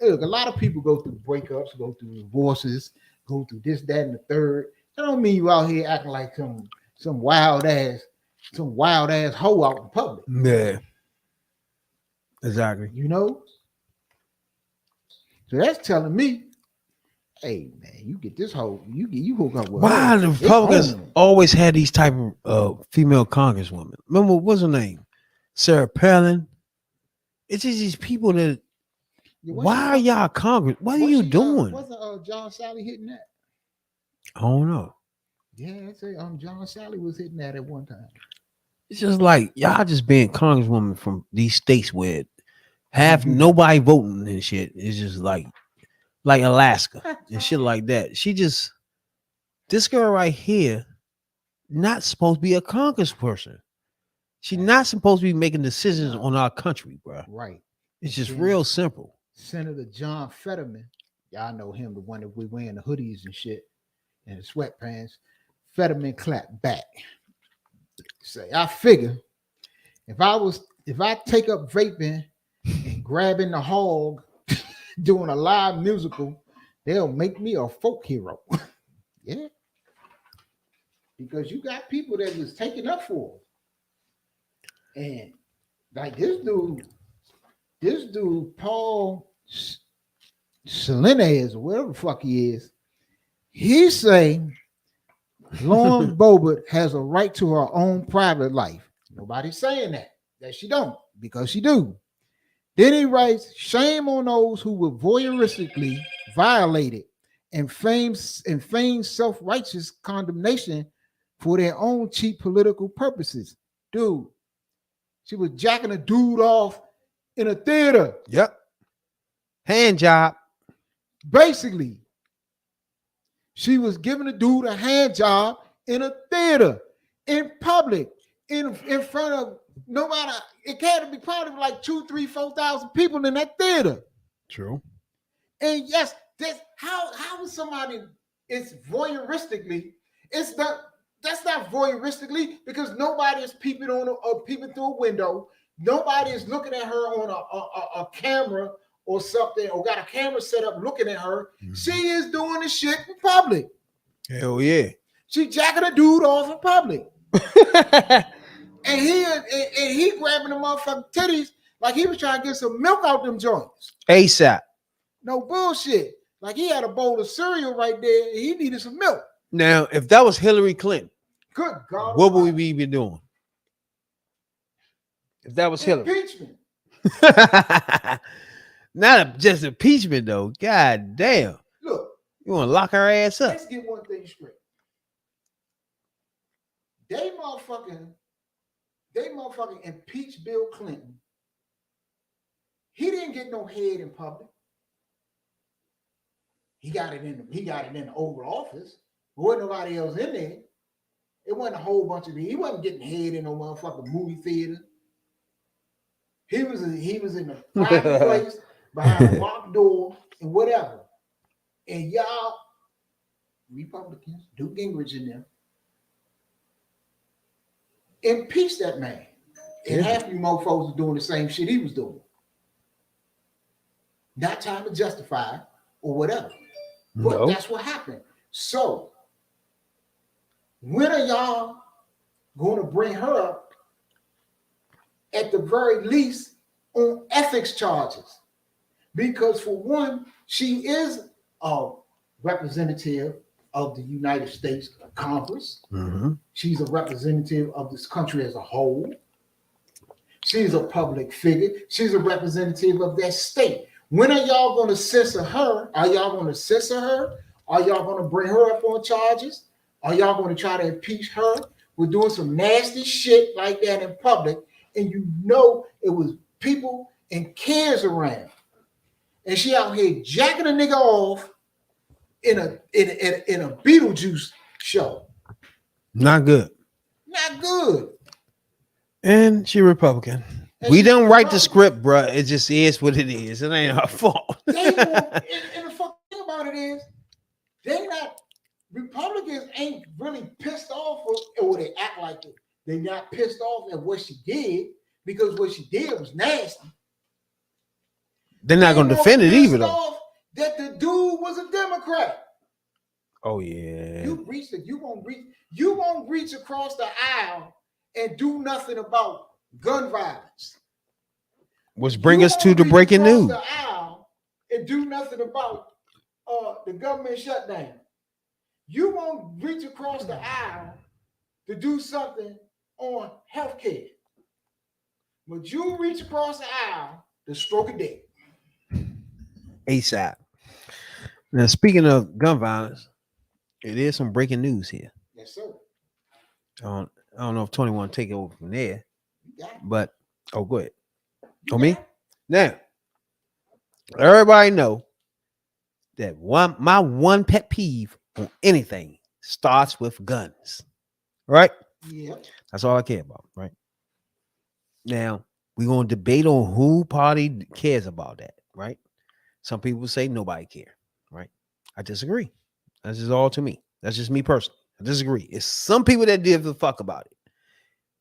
look, a lot of people go through breakups, go through divorces, go through this, that, and the third. That don't mean you out here acting like some wild ass hoe out in public. Yeah. Exactly. So that's telling me, hey man, you get this hoe, you hook up with why her. the Republicans always had these type of female congresswomen? Remember, what's her name? Sarah Palin. It's just these people that. Why are y'all Congress? What are you doing? Wasn't John Sally hitting that? I don't know. Yeah, I'd say John Sally was hitting that at one time. It's just like y'all just being congresswoman from these states where half nobody voting and shit. It's just like Alaska and shit like that. This girl right here, not supposed to be a congressperson. She's not supposed to be making decisions on our country, bro. Right. It's just real simple. Senator John Fetterman, y'all know him, the one that we wearing the hoodies and shit and the sweatpants. Fetterman clapped back. Say, I figure if I take up vaping and grabbing the hog, doing a live musical, they'll make me a folk hero. Yeah. Because you got people that was taking up for it. And like this dude, Paul Salinas, or whatever the fuck he is, he's saying Lauren Boebert has a right to her own private life. Nobody's saying that she don't, because she do. Then he writes, shame on those who were voyeuristically violated and feigned self-righteous condemnation for their own cheap political purposes. Dude, she was jacking a dude off in a theater. Yep. Hand job. Basically, she was giving a dude a hand job in a theater, in public, in front of no matter. It had to be probably like 2,000, 3,000, 4,000 people in that theater. True. And yes, that's how is somebody? It's voyeuristically. That's not voyeuristically, because nobody is peeping peeping through a window. Nobody is looking at her on a camera or something, or got a camera set up looking at her. Mm-hmm. She is doing the shit in public. Hell yeah. She jacking a dude off in public. and he grabbing the motherfucking titties like he was trying to get some milk out them joints. ASAP. No bullshit. Like he had a bowl of cereal right there and he needed some milk. Now, if that was Hillary Clinton, good God, what would we be doing? If that was impeachment. Hillary. Not just impeachment, though. God damn. Look. You want to lock her ass up? Let's get one thing straight. They motherfucking impeached Bill Clinton. He didn't get no head in public. He got it in the Oval Office. There wasn't nobody else in there. It wasn't a whole bunch of people. He wasn't getting head in no motherfucking movie theater. He was in a private place behind a locked door and whatever. And y'all Republicans, Newt Gingrich in them, impeach that man. And half you mofos are doing the same shit he was doing. Not trying to justify or whatever. But that's what happened. So, when are y'all going to bring her up at the very least on ethics charges? Because for one, she is representative of the United States Congress. Mm-hmm. She's a representative of this country as a whole. She's a public figure. She's a representative of that state. When are y'all going to censor her? Are y'all going to censor her? Are y'all going to bring her up on charges? Are y'all going to try to impeach her? We're doing some nasty shit like that in public, and you know it was people and kids around. And she out here jacking a nigga off in a Beetlejuice show. Not good. Not good. And she Republican. And we she didn't write the Republican. script, bro. It just is what it is. It ain't our fault. And the fucking thing about it is, they not Republicans ain't really pissed off, or they act like it. They not pissed off at what she did because what she did was nasty. They're not going to defend it either, though. Off that the dude was a Democrat. Oh yeah. You reached it. You won't reach across the aisle and do nothing about gun violence. Which bring us to the breaking news. The aisle and do nothing about the government shutdown. You won't reach across the aisle to do something on healthcare. But you reach across the aisle to stroke a dick. ASAP. Now, speaking of gun violence, it is some breaking news here. Yes, sir. I don't know if Tony want to take it over from there, You got it. but go ahead. You Me? got it. Now, everybody know that my one pet peeve on anything starts with guns, right? Yeah. That's all I care about, right? Now, we're going to debate on who party cares about that, right? Some people say nobody care, right? I disagree. That's just all to me. That's just me personally. I disagree. It's some people that give a fuck about it.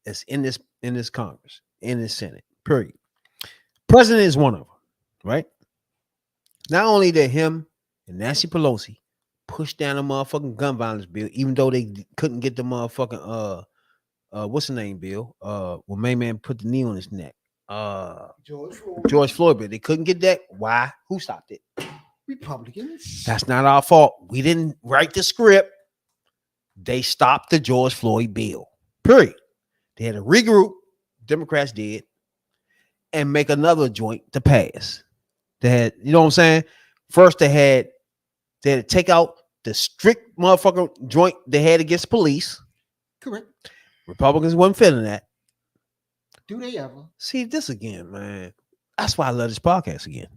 It's in this Congress, in this Senate, period. President is one of them, right? Not only did him and Nancy Pelosi push down a motherfucking gun violence bill, even though they couldn't get the motherfucking what's the name bill? When Main Man put the knee on his neck. George Floyd bill. They couldn't get that. Why? Who stopped it? Republicans. That's not our fault. We didn't write the script. They stopped the George Floyd bill. Period. They had to regroup. Democrats did, and make another joint to pass. They had, you know what I'm saying? First, they had to take out the strict motherfucking joint they had against police. Correct. Republicans wasn't feeling that. Do they ever? See this again, man. That's why I love this podcast again.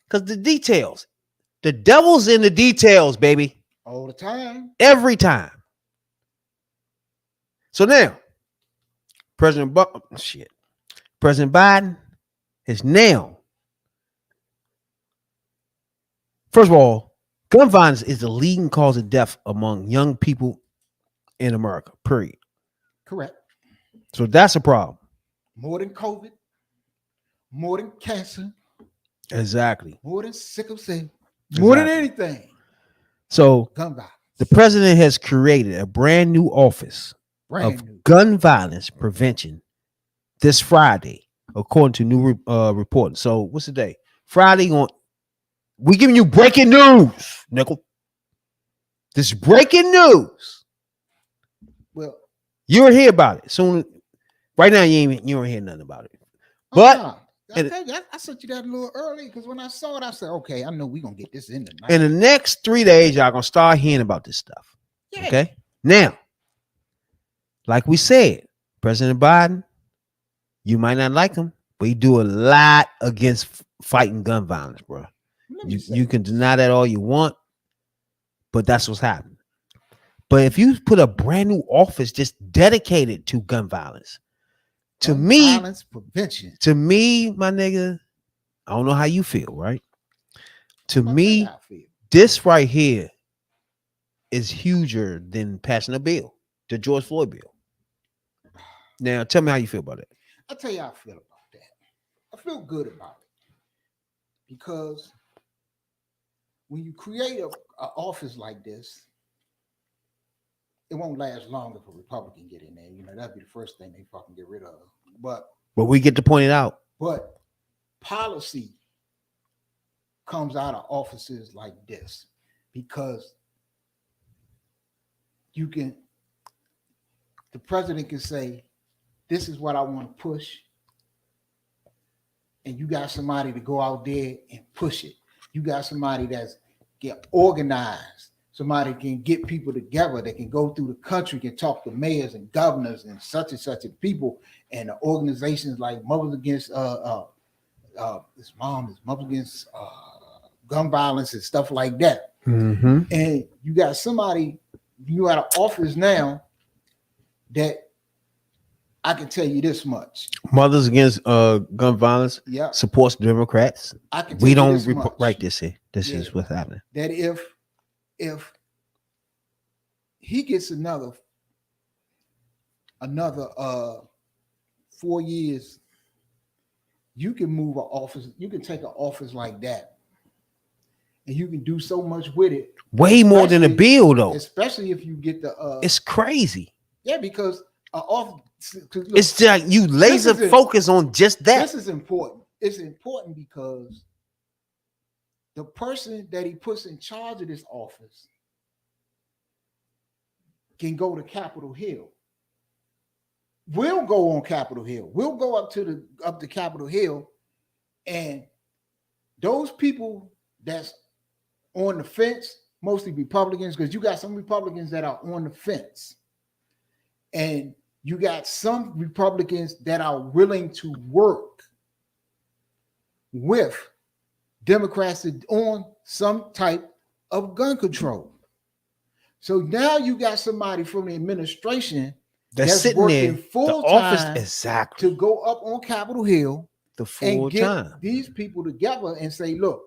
Because the details, the devil's in the details, baby. All the time. Every time. So now, President Biden is now. First of all, gun violence is the leading cause of death among young people in America, period. Correct. So that's a problem. More than COVID, more than cancer, Exactly. more than sickle cell, more than anything. So Gun violence. the president has created a brand new office of gun violence prevention this Friday, according to new reporting. So what's the day? Friday on. We giving you breaking news, nickel. This is breaking news. Well, you'll hear about it soon. Right now, you don't hear nothing about it. But I sent you that a little early because when I saw it, I said, "Okay, I know we're gonna get this in tonight." in the next 3 days, y'all gonna start hearing about this stuff. Yeah. Okay. Now, like we said, President Biden, you might not like him, but he do a lot against fighting gun violence, bro. You can deny that all you want, but that's what's happening. But if you put a brand new office just dedicated to gun violence, violence prevention. To me, my nigga, I don't know how you feel, right? To me, this right here is huger than passing a bill, the George Floyd bill. Now, tell me how you feel about it. I'll tell you how I feel about that. I feel good about it because when you create an office like this, it won't last long if a Republican get in there. You know, that'd be the first thing they fucking get rid of. But we get to point it out. But policy comes out of offices like this. because the president can say, this is what I want to push. And you got somebody to go out there and push it. You got somebody that's get organized. Somebody can get people together. They can go through the country, can talk to mayors and governors and such people, and the organizations like Mothers Against Mothers Against Gun Violence and stuff like that. Mm-hmm. And you got somebody, you got an office now that I can tell you this much. Mothers Against Gun Violence supports Democrats. We don't write this here. This is what's happening. That if he gets another 4 years, you can move an office, you can take an office like that, and you can do so much with it. Way more than a bill, though. Especially if you get the it's crazy. Yeah, because look, it's like you laser focus on just that. This is important. It's important because the person that he puts in charge of this office can go to Capitol Hill. We'll go on Capitol Hill. We'll go up to Capitol Hill, and those people that's on the fence, mostly Republicans, because you got some Republicans that are on the fence, and you got some Republicans that are willing to work with Democrats on some type of gun control. So now you got somebody from the administration that's sitting working there, full the office, time exactly, to go up on Capitol Hill the full and get time these people together and say, look,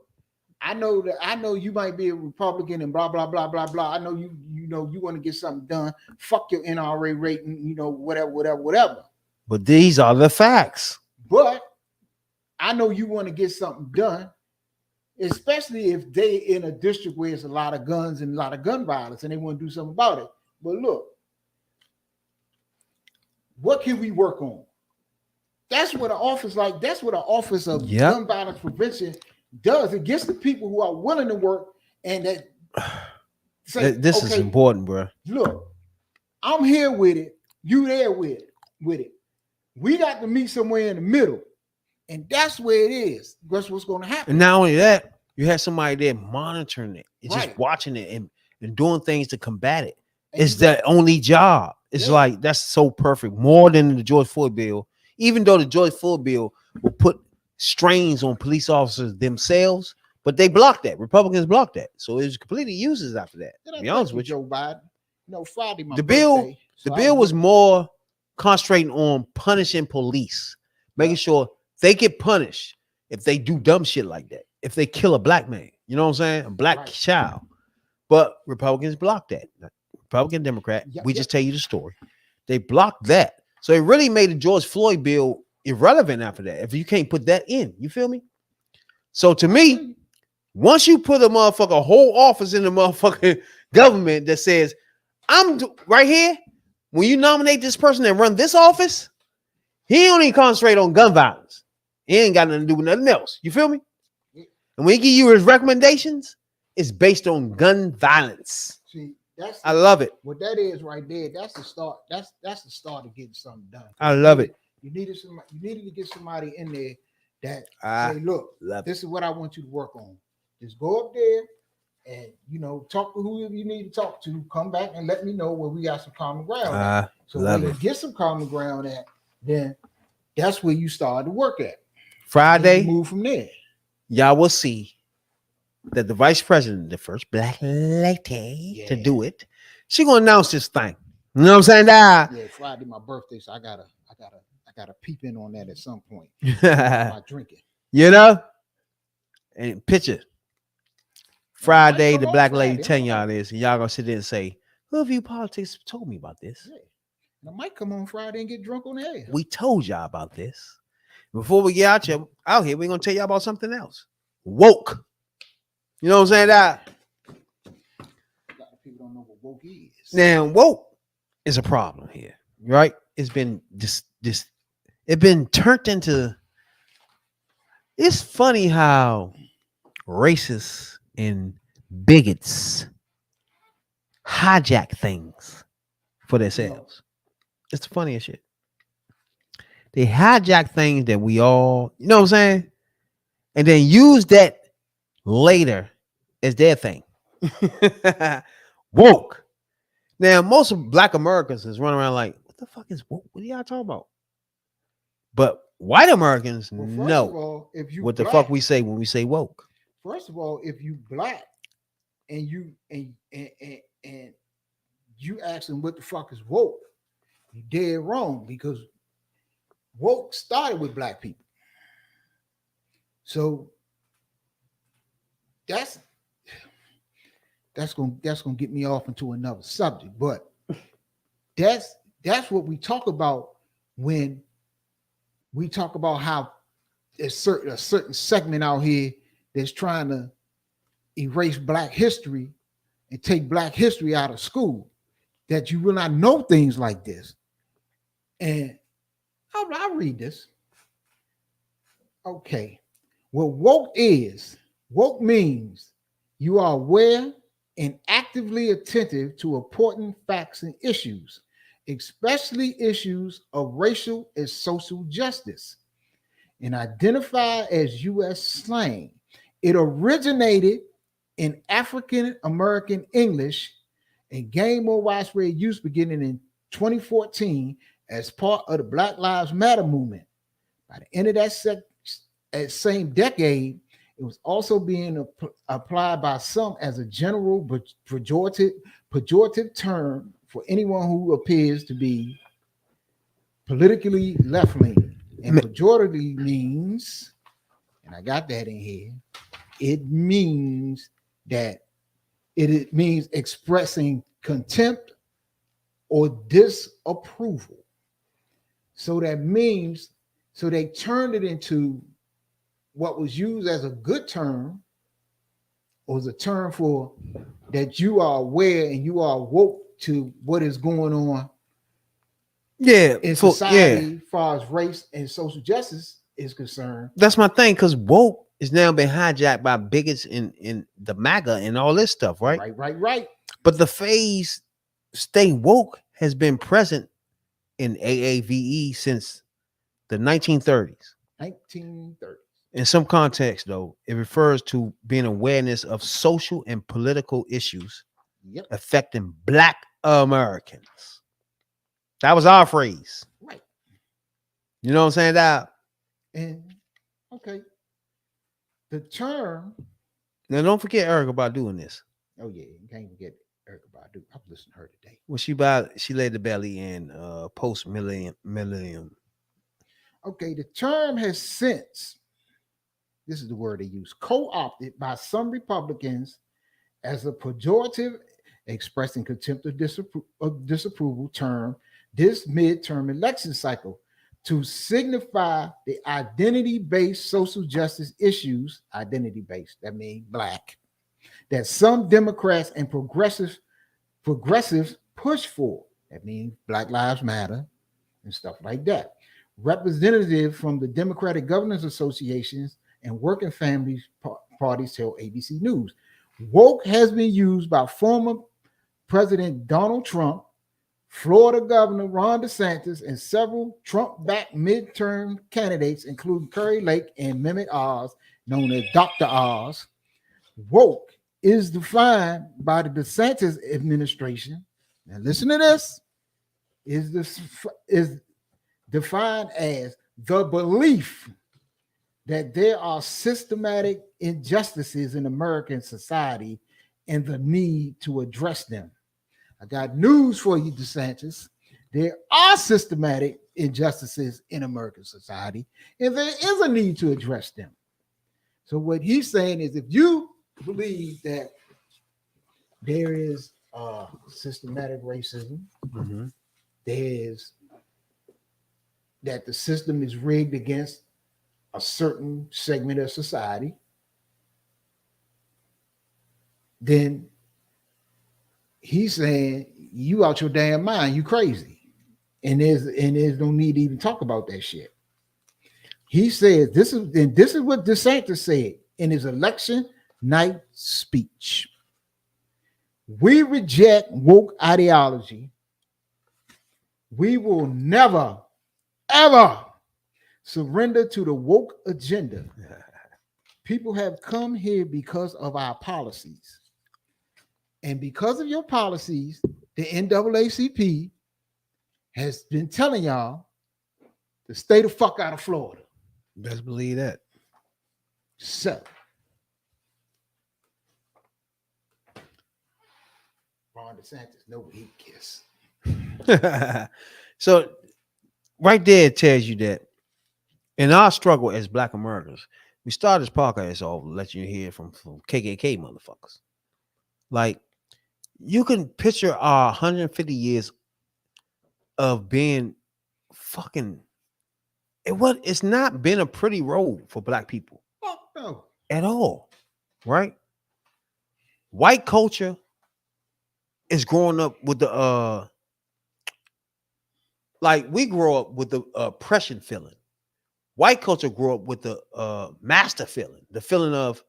I know you might be a Republican and blah blah blah blah blah. I know you want to get something done. Fuck your NRA rating, whatever. But these are the facts. But I know you want to get something done, especially if they in a district where there's a lot of guns and a lot of gun violence, and they want to do something about it. But look, what can we work on? That's what an office like. That's what an office of gun violence prevention does. It gets the people who are willing to work and that say, this is important, bro. Look, I'm here with it. You there with it. We got to meet somewhere in the middle, and that's where it is. That's what's going to happen. And not only that, you have somebody there monitoring it, and just watching it and doing things to combat it. It's their only job. It's like that's so perfect. More than the George Floyd bill, even though the George Floyd bill will put strains on police officers themselves, but they blocked that. Republicans blocked that, so it was completely useless after that. To be honest with you, Joe Biden, Friday, the bill was more concentrating on punishing police, making sure they get punished if they do dumb shit like that. If they kill a black man, you know what I'm saying, a black child. But Republicans blocked that. Republican, Democrat. We just tell you the story. They blocked that, so it really made the George Floyd bill irrelevant after that. If you can't put that in, you feel me? So to me, once you put a whole office in the motherfucking government that says, I'm right here, when you nominate this person and run this office, he only concentrate on gun violence. He ain't got nothing to do with nothing else. You feel me? And when he give you his recommendations, it's based on gun violence. See, I love it. What that is right there, that's the start. That's the start of getting something done. I love it. You needed to get somebody in there that say, look, this is what I want you to work on. Just go up there and talk to whoever you need to talk to. Come back and let me know where we got some common ground. So when you get some common ground at, then that's where you start to work at. Friday, move from there. Y'all will see that the vice president, the first black lady to do it, she gonna announce this thing. You know what I'm saying? Yeah, Friday my birthday, so I gotta peep in on that at some point. My drinking. And picture Friday, the black lady telling y'all this, and y'all gonna sit there and say, Hoodview Politics told me about this. Yeah. And I might come on Friday and get drunk on the air. We told y'all about this. Before we get out here, we're gonna tell y'all about something else. Woke. You know what I'm saying? That a lot of people don't know what woke is. Now, woke is a problem here, right? It's been it's been turned into. It's funny how racist and bigots hijack things for themselves. It's the funniest shit. They hijack things that we all, you know what I'm saying? And then use that later as their thing. Woke. Now, most of black Americans is running around like, what the fuck is woke? What are y'all talking about? But white Americans know what the fuck we say when we say woke. First of all, if you black and you ask them what the fuck is woke, you dead wrong, because woke started with black people. So that's gonna get me off into another subject, but that's what we talk about when we talk about how a certain segment out here that's trying to erase black history and take black history out of school, that you will not know things like this. And I'll read this. Okay. What woke means you are aware and actively attentive to important facts and issues, especially issues of racial and social justice, and identified as U.S. slang. It originated in African American English and gained more widespread use beginning in 2014 as part of the Black Lives Matter movement. By the end of that same decade, it was also being applied by some as a general pejorative term for anyone who appears to be politically left-leaning. And pejoratively means, and I got that in here, it means that it means expressing contempt or disapproval. So that means, so they turned it into what was used as a good term, or as a term for that you are aware and you are woke to what is going on in society as far as race and social justice is concerned. That's my thing, because woke is now been hijacked by bigots in the MAGA and all this stuff, right? Right. But the phrase stay woke has been present in AAVE since the 1930s. In some context, though, it refers to being awareness of social and political issues affecting Black Americans. That was our phrase. Right. You know what I'm saying, Dad? And okay. The term. Now, don't forget Erica about doing this. Oh, yeah. You can't forget Erica Badu. I was listening to her today. Well, she laid the belly in post-millennium. Okay, the term has since, this is the word they use, co-opted by some Republicans as a pejorative expressing contempt or disapproval term this midterm election cycle to signify the identity-based social justice issues, identity-based, that means Black, that some Democrats and progressives push for. That means Black Lives Matter and stuff like that. Representatives from the Democratic Governors Associations and Working Families Parties tell ABC News. Woke has been used by former President Donald Trump, Florida Governor Ron DeSantis, and several Trump-backed midterm candidates, including Curry Lake and Mehmet Oz, known as Dr. Oz. Woke is defined by the DeSantis administration. Now listen to this. Is defined as the belief that there are systematic injustices in American society and the need to address them. I got news for you, DeSantis. There are systematic injustices in American society, and there is a need to address them. So what he's saying is, if you believe that there is systematic racism, there's that the system is rigged against a certain segment of society, then he's saying you out your damn mind, you crazy. And there's no need to even talk about that shit. He says this is what DeSantis said in his election night speech. We reject woke ideology. We will never, ever surrender to the woke agenda. People have come here because of our policies. And because of your policies, the NAACP has been telling y'all to stay the fuck out of Florida. Best believe that. So, Ron DeSantis, no heat kiss. So right there it tells you that in our struggle as Black Americans, we started this podcast off letting you hear from KKK motherfuckers. Like, you can picture our 150 years of being fucking. It's not been a pretty road for Black people. Fuck no. At all, right? White culture is growing up with the like we grow up with the oppression feeling. White culture grew up with the master feeling, the feeling of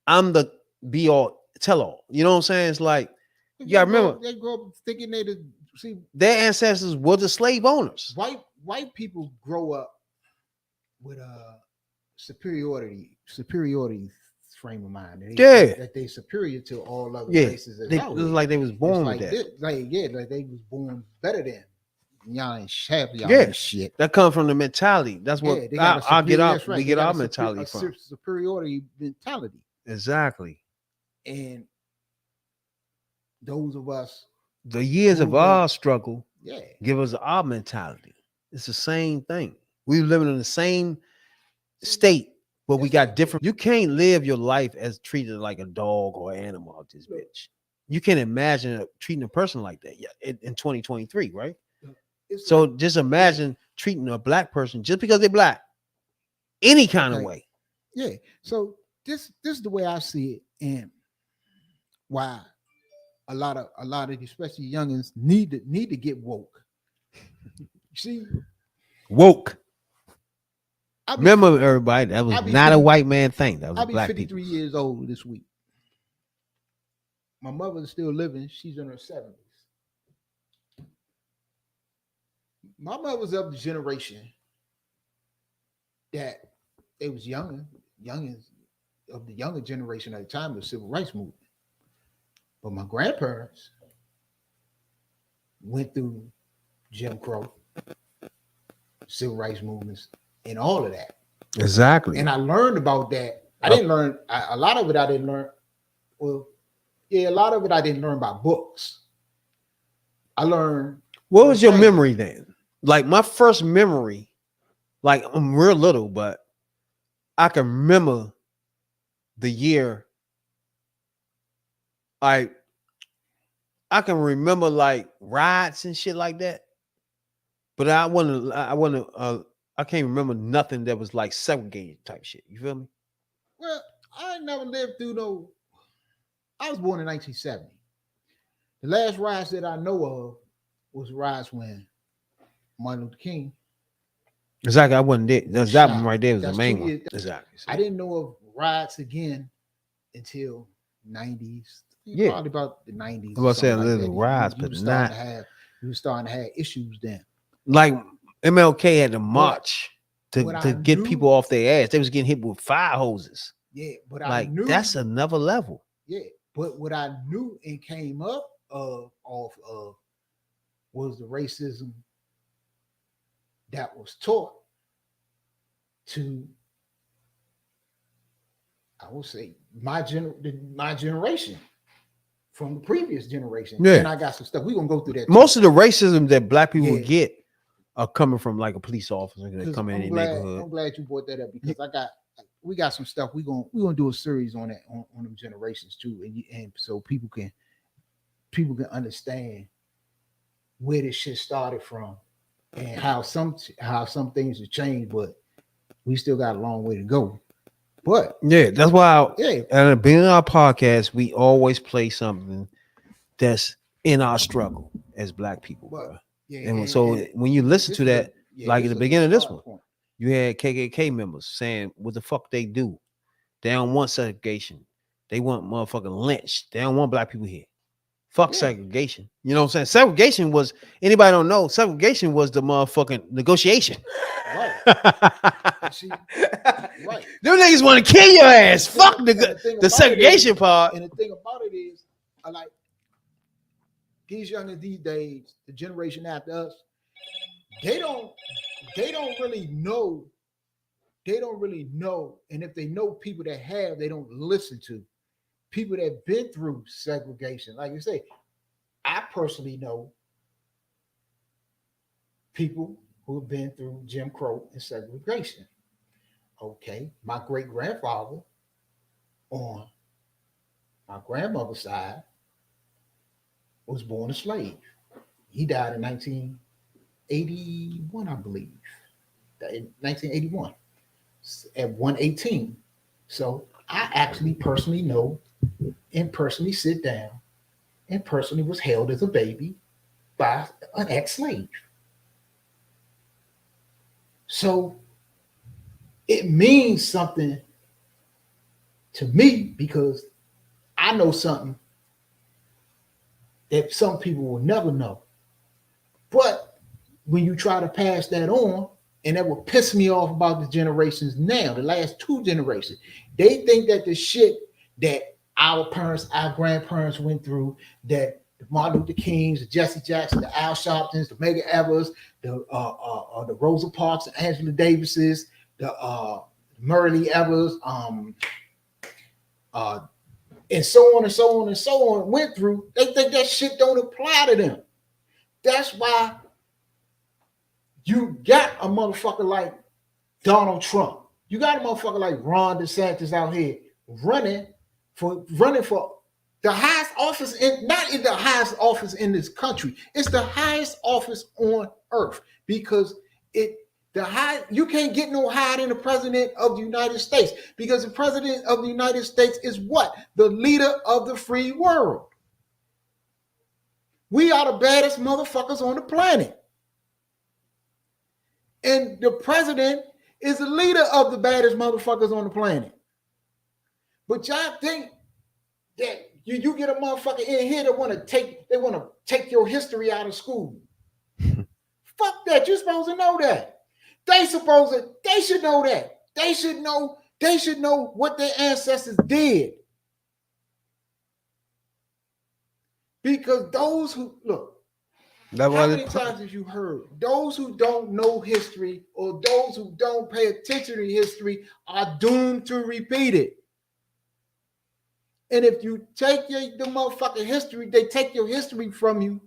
I'm the be all tell all. You know what I'm saying? It's like you gotta remember they grow up thinking they see their ancestors were the slave owners. White people grow up with a superiority frame of mind. That they superior to all other races. It was like they was born with that. Like they was born better than y'all ain't y'all shit. That comes from the mentality. That's what I'll get out. We get our mentality from superiority mentality. Exactly. And those of us, the years of our struggle, give us our mentality. It's the same thing. We living in the same state, but we got different. You can't live your life as treated like a dog or animal out this bitch. You can't imagine treating a person like that in 2023, right? So just imagine treating a Black person just because they're Black, any kind of way. Yeah. So this is the way I see it, and why a lot of especially youngins need to get woke. See, woke. Remember, everybody, that was not a white man thing. That was I'll Black be 53 people. years old this week. My mother is still living. She's in her 70s. My mother was of the generation that they was youngins of the younger generation at the time of the civil rights movement. But my grandparents went through Jim Crow, civil rights movements, and all of that. Exactly. And I learned about that. I didn't learn a lot of it. I didn't learn. Well, yeah, a lot of it I didn't learn by books. I learned. What was your memory then? Like my first memory, like I'm real little, but I can remember the year. I can remember like riots and shit like that, but I can't remember nothing that was like segregated type shit. You feel me? Well, I never lived through no. I was born in 1970. The last riots that I know of was riots when Martin Luther King. Exactly, I wasn't there. That one right there was the main one. Exactly. I didn't know of riots again until 90s. Yeah, probably about the 90s. I was saying a little riots, but not. You were starting to have issues then. Like MLK had to march to get people off their ass. They was getting hit with fire hoses. Yeah, but like, I knew that's another level. Yeah, but what I knew and came up off of was the racism that was taught to, I would say, my generation from the previous generation. Yeah. And I got some stuff. We're gonna go through that. Most of the racism that Black people get are coming from like a police officer that come in their neighborhood. I'm glad you brought that up because we got some stuff. We're gonna do a series on that on them generations too, and so people can understand where this shit started from and how some things have changed, but we still got a long way to go. But yeah, that's why and being in our podcast, we always play something that's in our struggle as Black people, bro. Yeah, and so when you listen to that, like at the beginning of this one, you had KKK members saying what the fuck they do. They don't want segregation. They want motherfucking lynched. They don't want Black people here. Fuck segregation. You know what I'm saying? Segregation was, anybody don't know, segregation was the motherfucking negotiation. Right. See, right. Them niggas want to kill your ass. Fuck the segregation part. And the thing about it is, I like these youngins these days, the generation after us, they don't really know. They don't really know. And if they know people that have, they don't listen to people that have been through segregation. Like you say, I personally know people who have been through Jim Crow and segregation. Okay, my great grandfather on my grandmother's side was born a slave. He died in 1981, I believe. In 1981 at 118. So I actually personally know and personally sit down and personally was held as a baby by an ex-slave. So it means something to me because I know something that some people will never know. But when you try to pass that on, and that will piss me off about the generations now, the last two generations, they think that the shit that our parents, our grandparents went through, that the Martin Luther Kings, the Jesse Jackson, the Al Sharptons, the Medgar Evers, the Rosa Parks, the Angela Davises, the Murray Evers, and so on and so on and so on went through, they think that shit don't apply to them. That's why you got a motherfucker like Donald Trump. You got a motherfucker like Ron DeSantis out here running for the highest office not in the highest office in this country. It's the highest office on earth because you can't get no higher than the president of the United States because the president of the United States is what? The leader of the free world. We are the baddest motherfuckers on the planet. And the president is the leader of the baddest motherfuckers on the planet. But y'all think that you get a motherfucker in here that want to take your history out of school. Fuck that. You're supposed to know that. They should know that. They should know what their ancestors did. Because those who look, how many times have you heard those who don't know history or those who don't pay attention to history are doomed to repeat it? And if you take the motherfucking history, they take your history from you.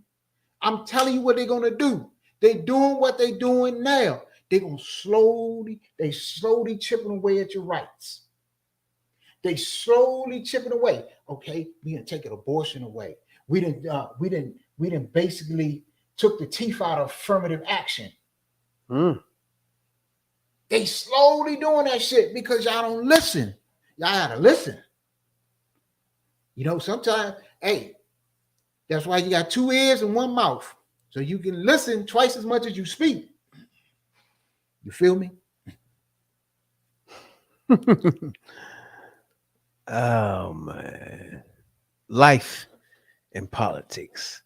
I'm telling you what they're gonna do. They're doing what they're doing now. They're gonna slowly chipping away at your rights. They slowly chipping away. Okay, we didn't take an abortion away. We didn't basically took the teeth out of affirmative action. They slowly doing that shit because y'all don't listen. Y'all gotta listen. You know, sometimes, hey, that's why you got two ears and one mouth. So you can listen twice as much as you speak. You feel me? Oh, man. Life and politics.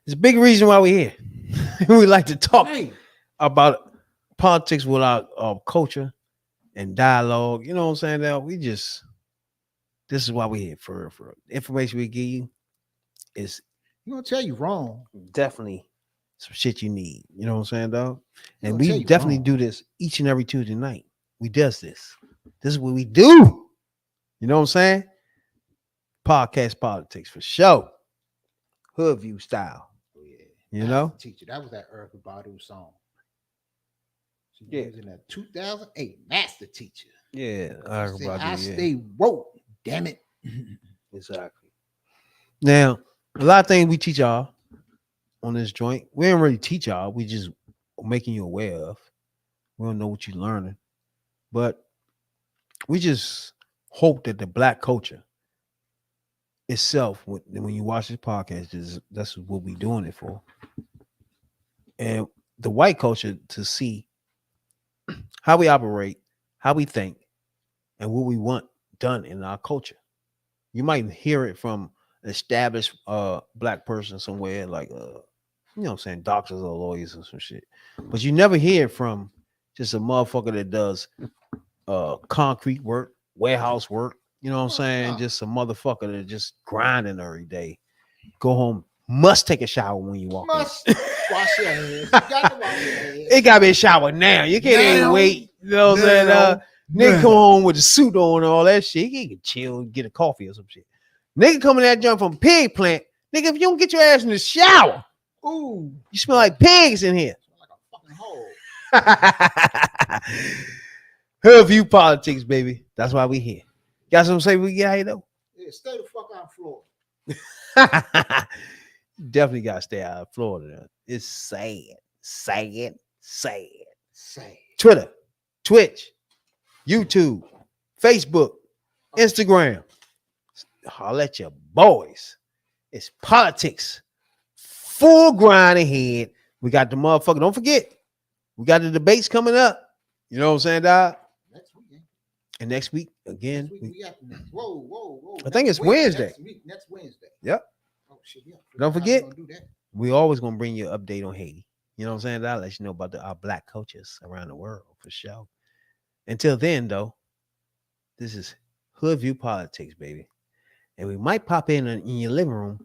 It's a big reason why we're here. We like to talk about politics with our culture and dialogue. You know what I'm saying? This is why we're here for the information we give you is gonna tell you wrong. Definitely some shit you need. You know what I'm saying, dog? And we definitely do this each and every Tuesday night. We does this. This is what we do. You know what I'm saying? Podcast politics for sure. Hood view style. You know? Teacher, that was that Erykah Badu song. She was in that 2008 Master Teacher. Yeah, I stay woke. Damn it. Exactly. Now, a lot of things we teach y'all on this joint. We don't really teach y'all. We just making you aware of. We don't know what you're learning. But we just hope that the black culture itself, when you watch this podcast, that's what we're doing it for. And the white culture to see how we operate, how we think, and what we want done in our culture. You might hear it from established black person somewhere, like you know what I'm saying, doctors or lawyers or some shit. But you never hear from just a motherfucker that does concrete work, warehouse work, you know what I'm saying? Just a motherfucker that just grinding every day. Go home, must take a shower when you walk Must in. wash your hands. You got to wash your hands. It gotta be a shower now. You can't even wait. You know what I'm saying? Nigga come home with a suit on and all that shit. He can chill and get a coffee or some shit. Nigga coming that jump from pig plant. Nigga, if you don't get your ass in the shower, ooh, you smell like pigs in here. like a fucking hole. Her view politics, baby. That's why we here. Got something to say we get how you know? Yeah, stay the fuck out of Florida. Definitely gotta stay out of Florida. It's sad. Twitter, Twitch, YouTube, Facebook, Instagram. Holla at your boys. It's politics. Full grind ahead. We got the motherfucker. Don't forget, we got the debates coming up. You know what I'm saying, dog? Next week. And next week again. We got the next. Whoa. I think it's Wednesday. Next Wednesday. Yep. Oh shit. Yeah. Don't forget, Do that. we always gonna bring you an update on Haiti. You know what I'm saying? I'll let you know about our black coaches around the world for sure. Until then, though, this is Hood View Politics, baby. And we might pop in your living room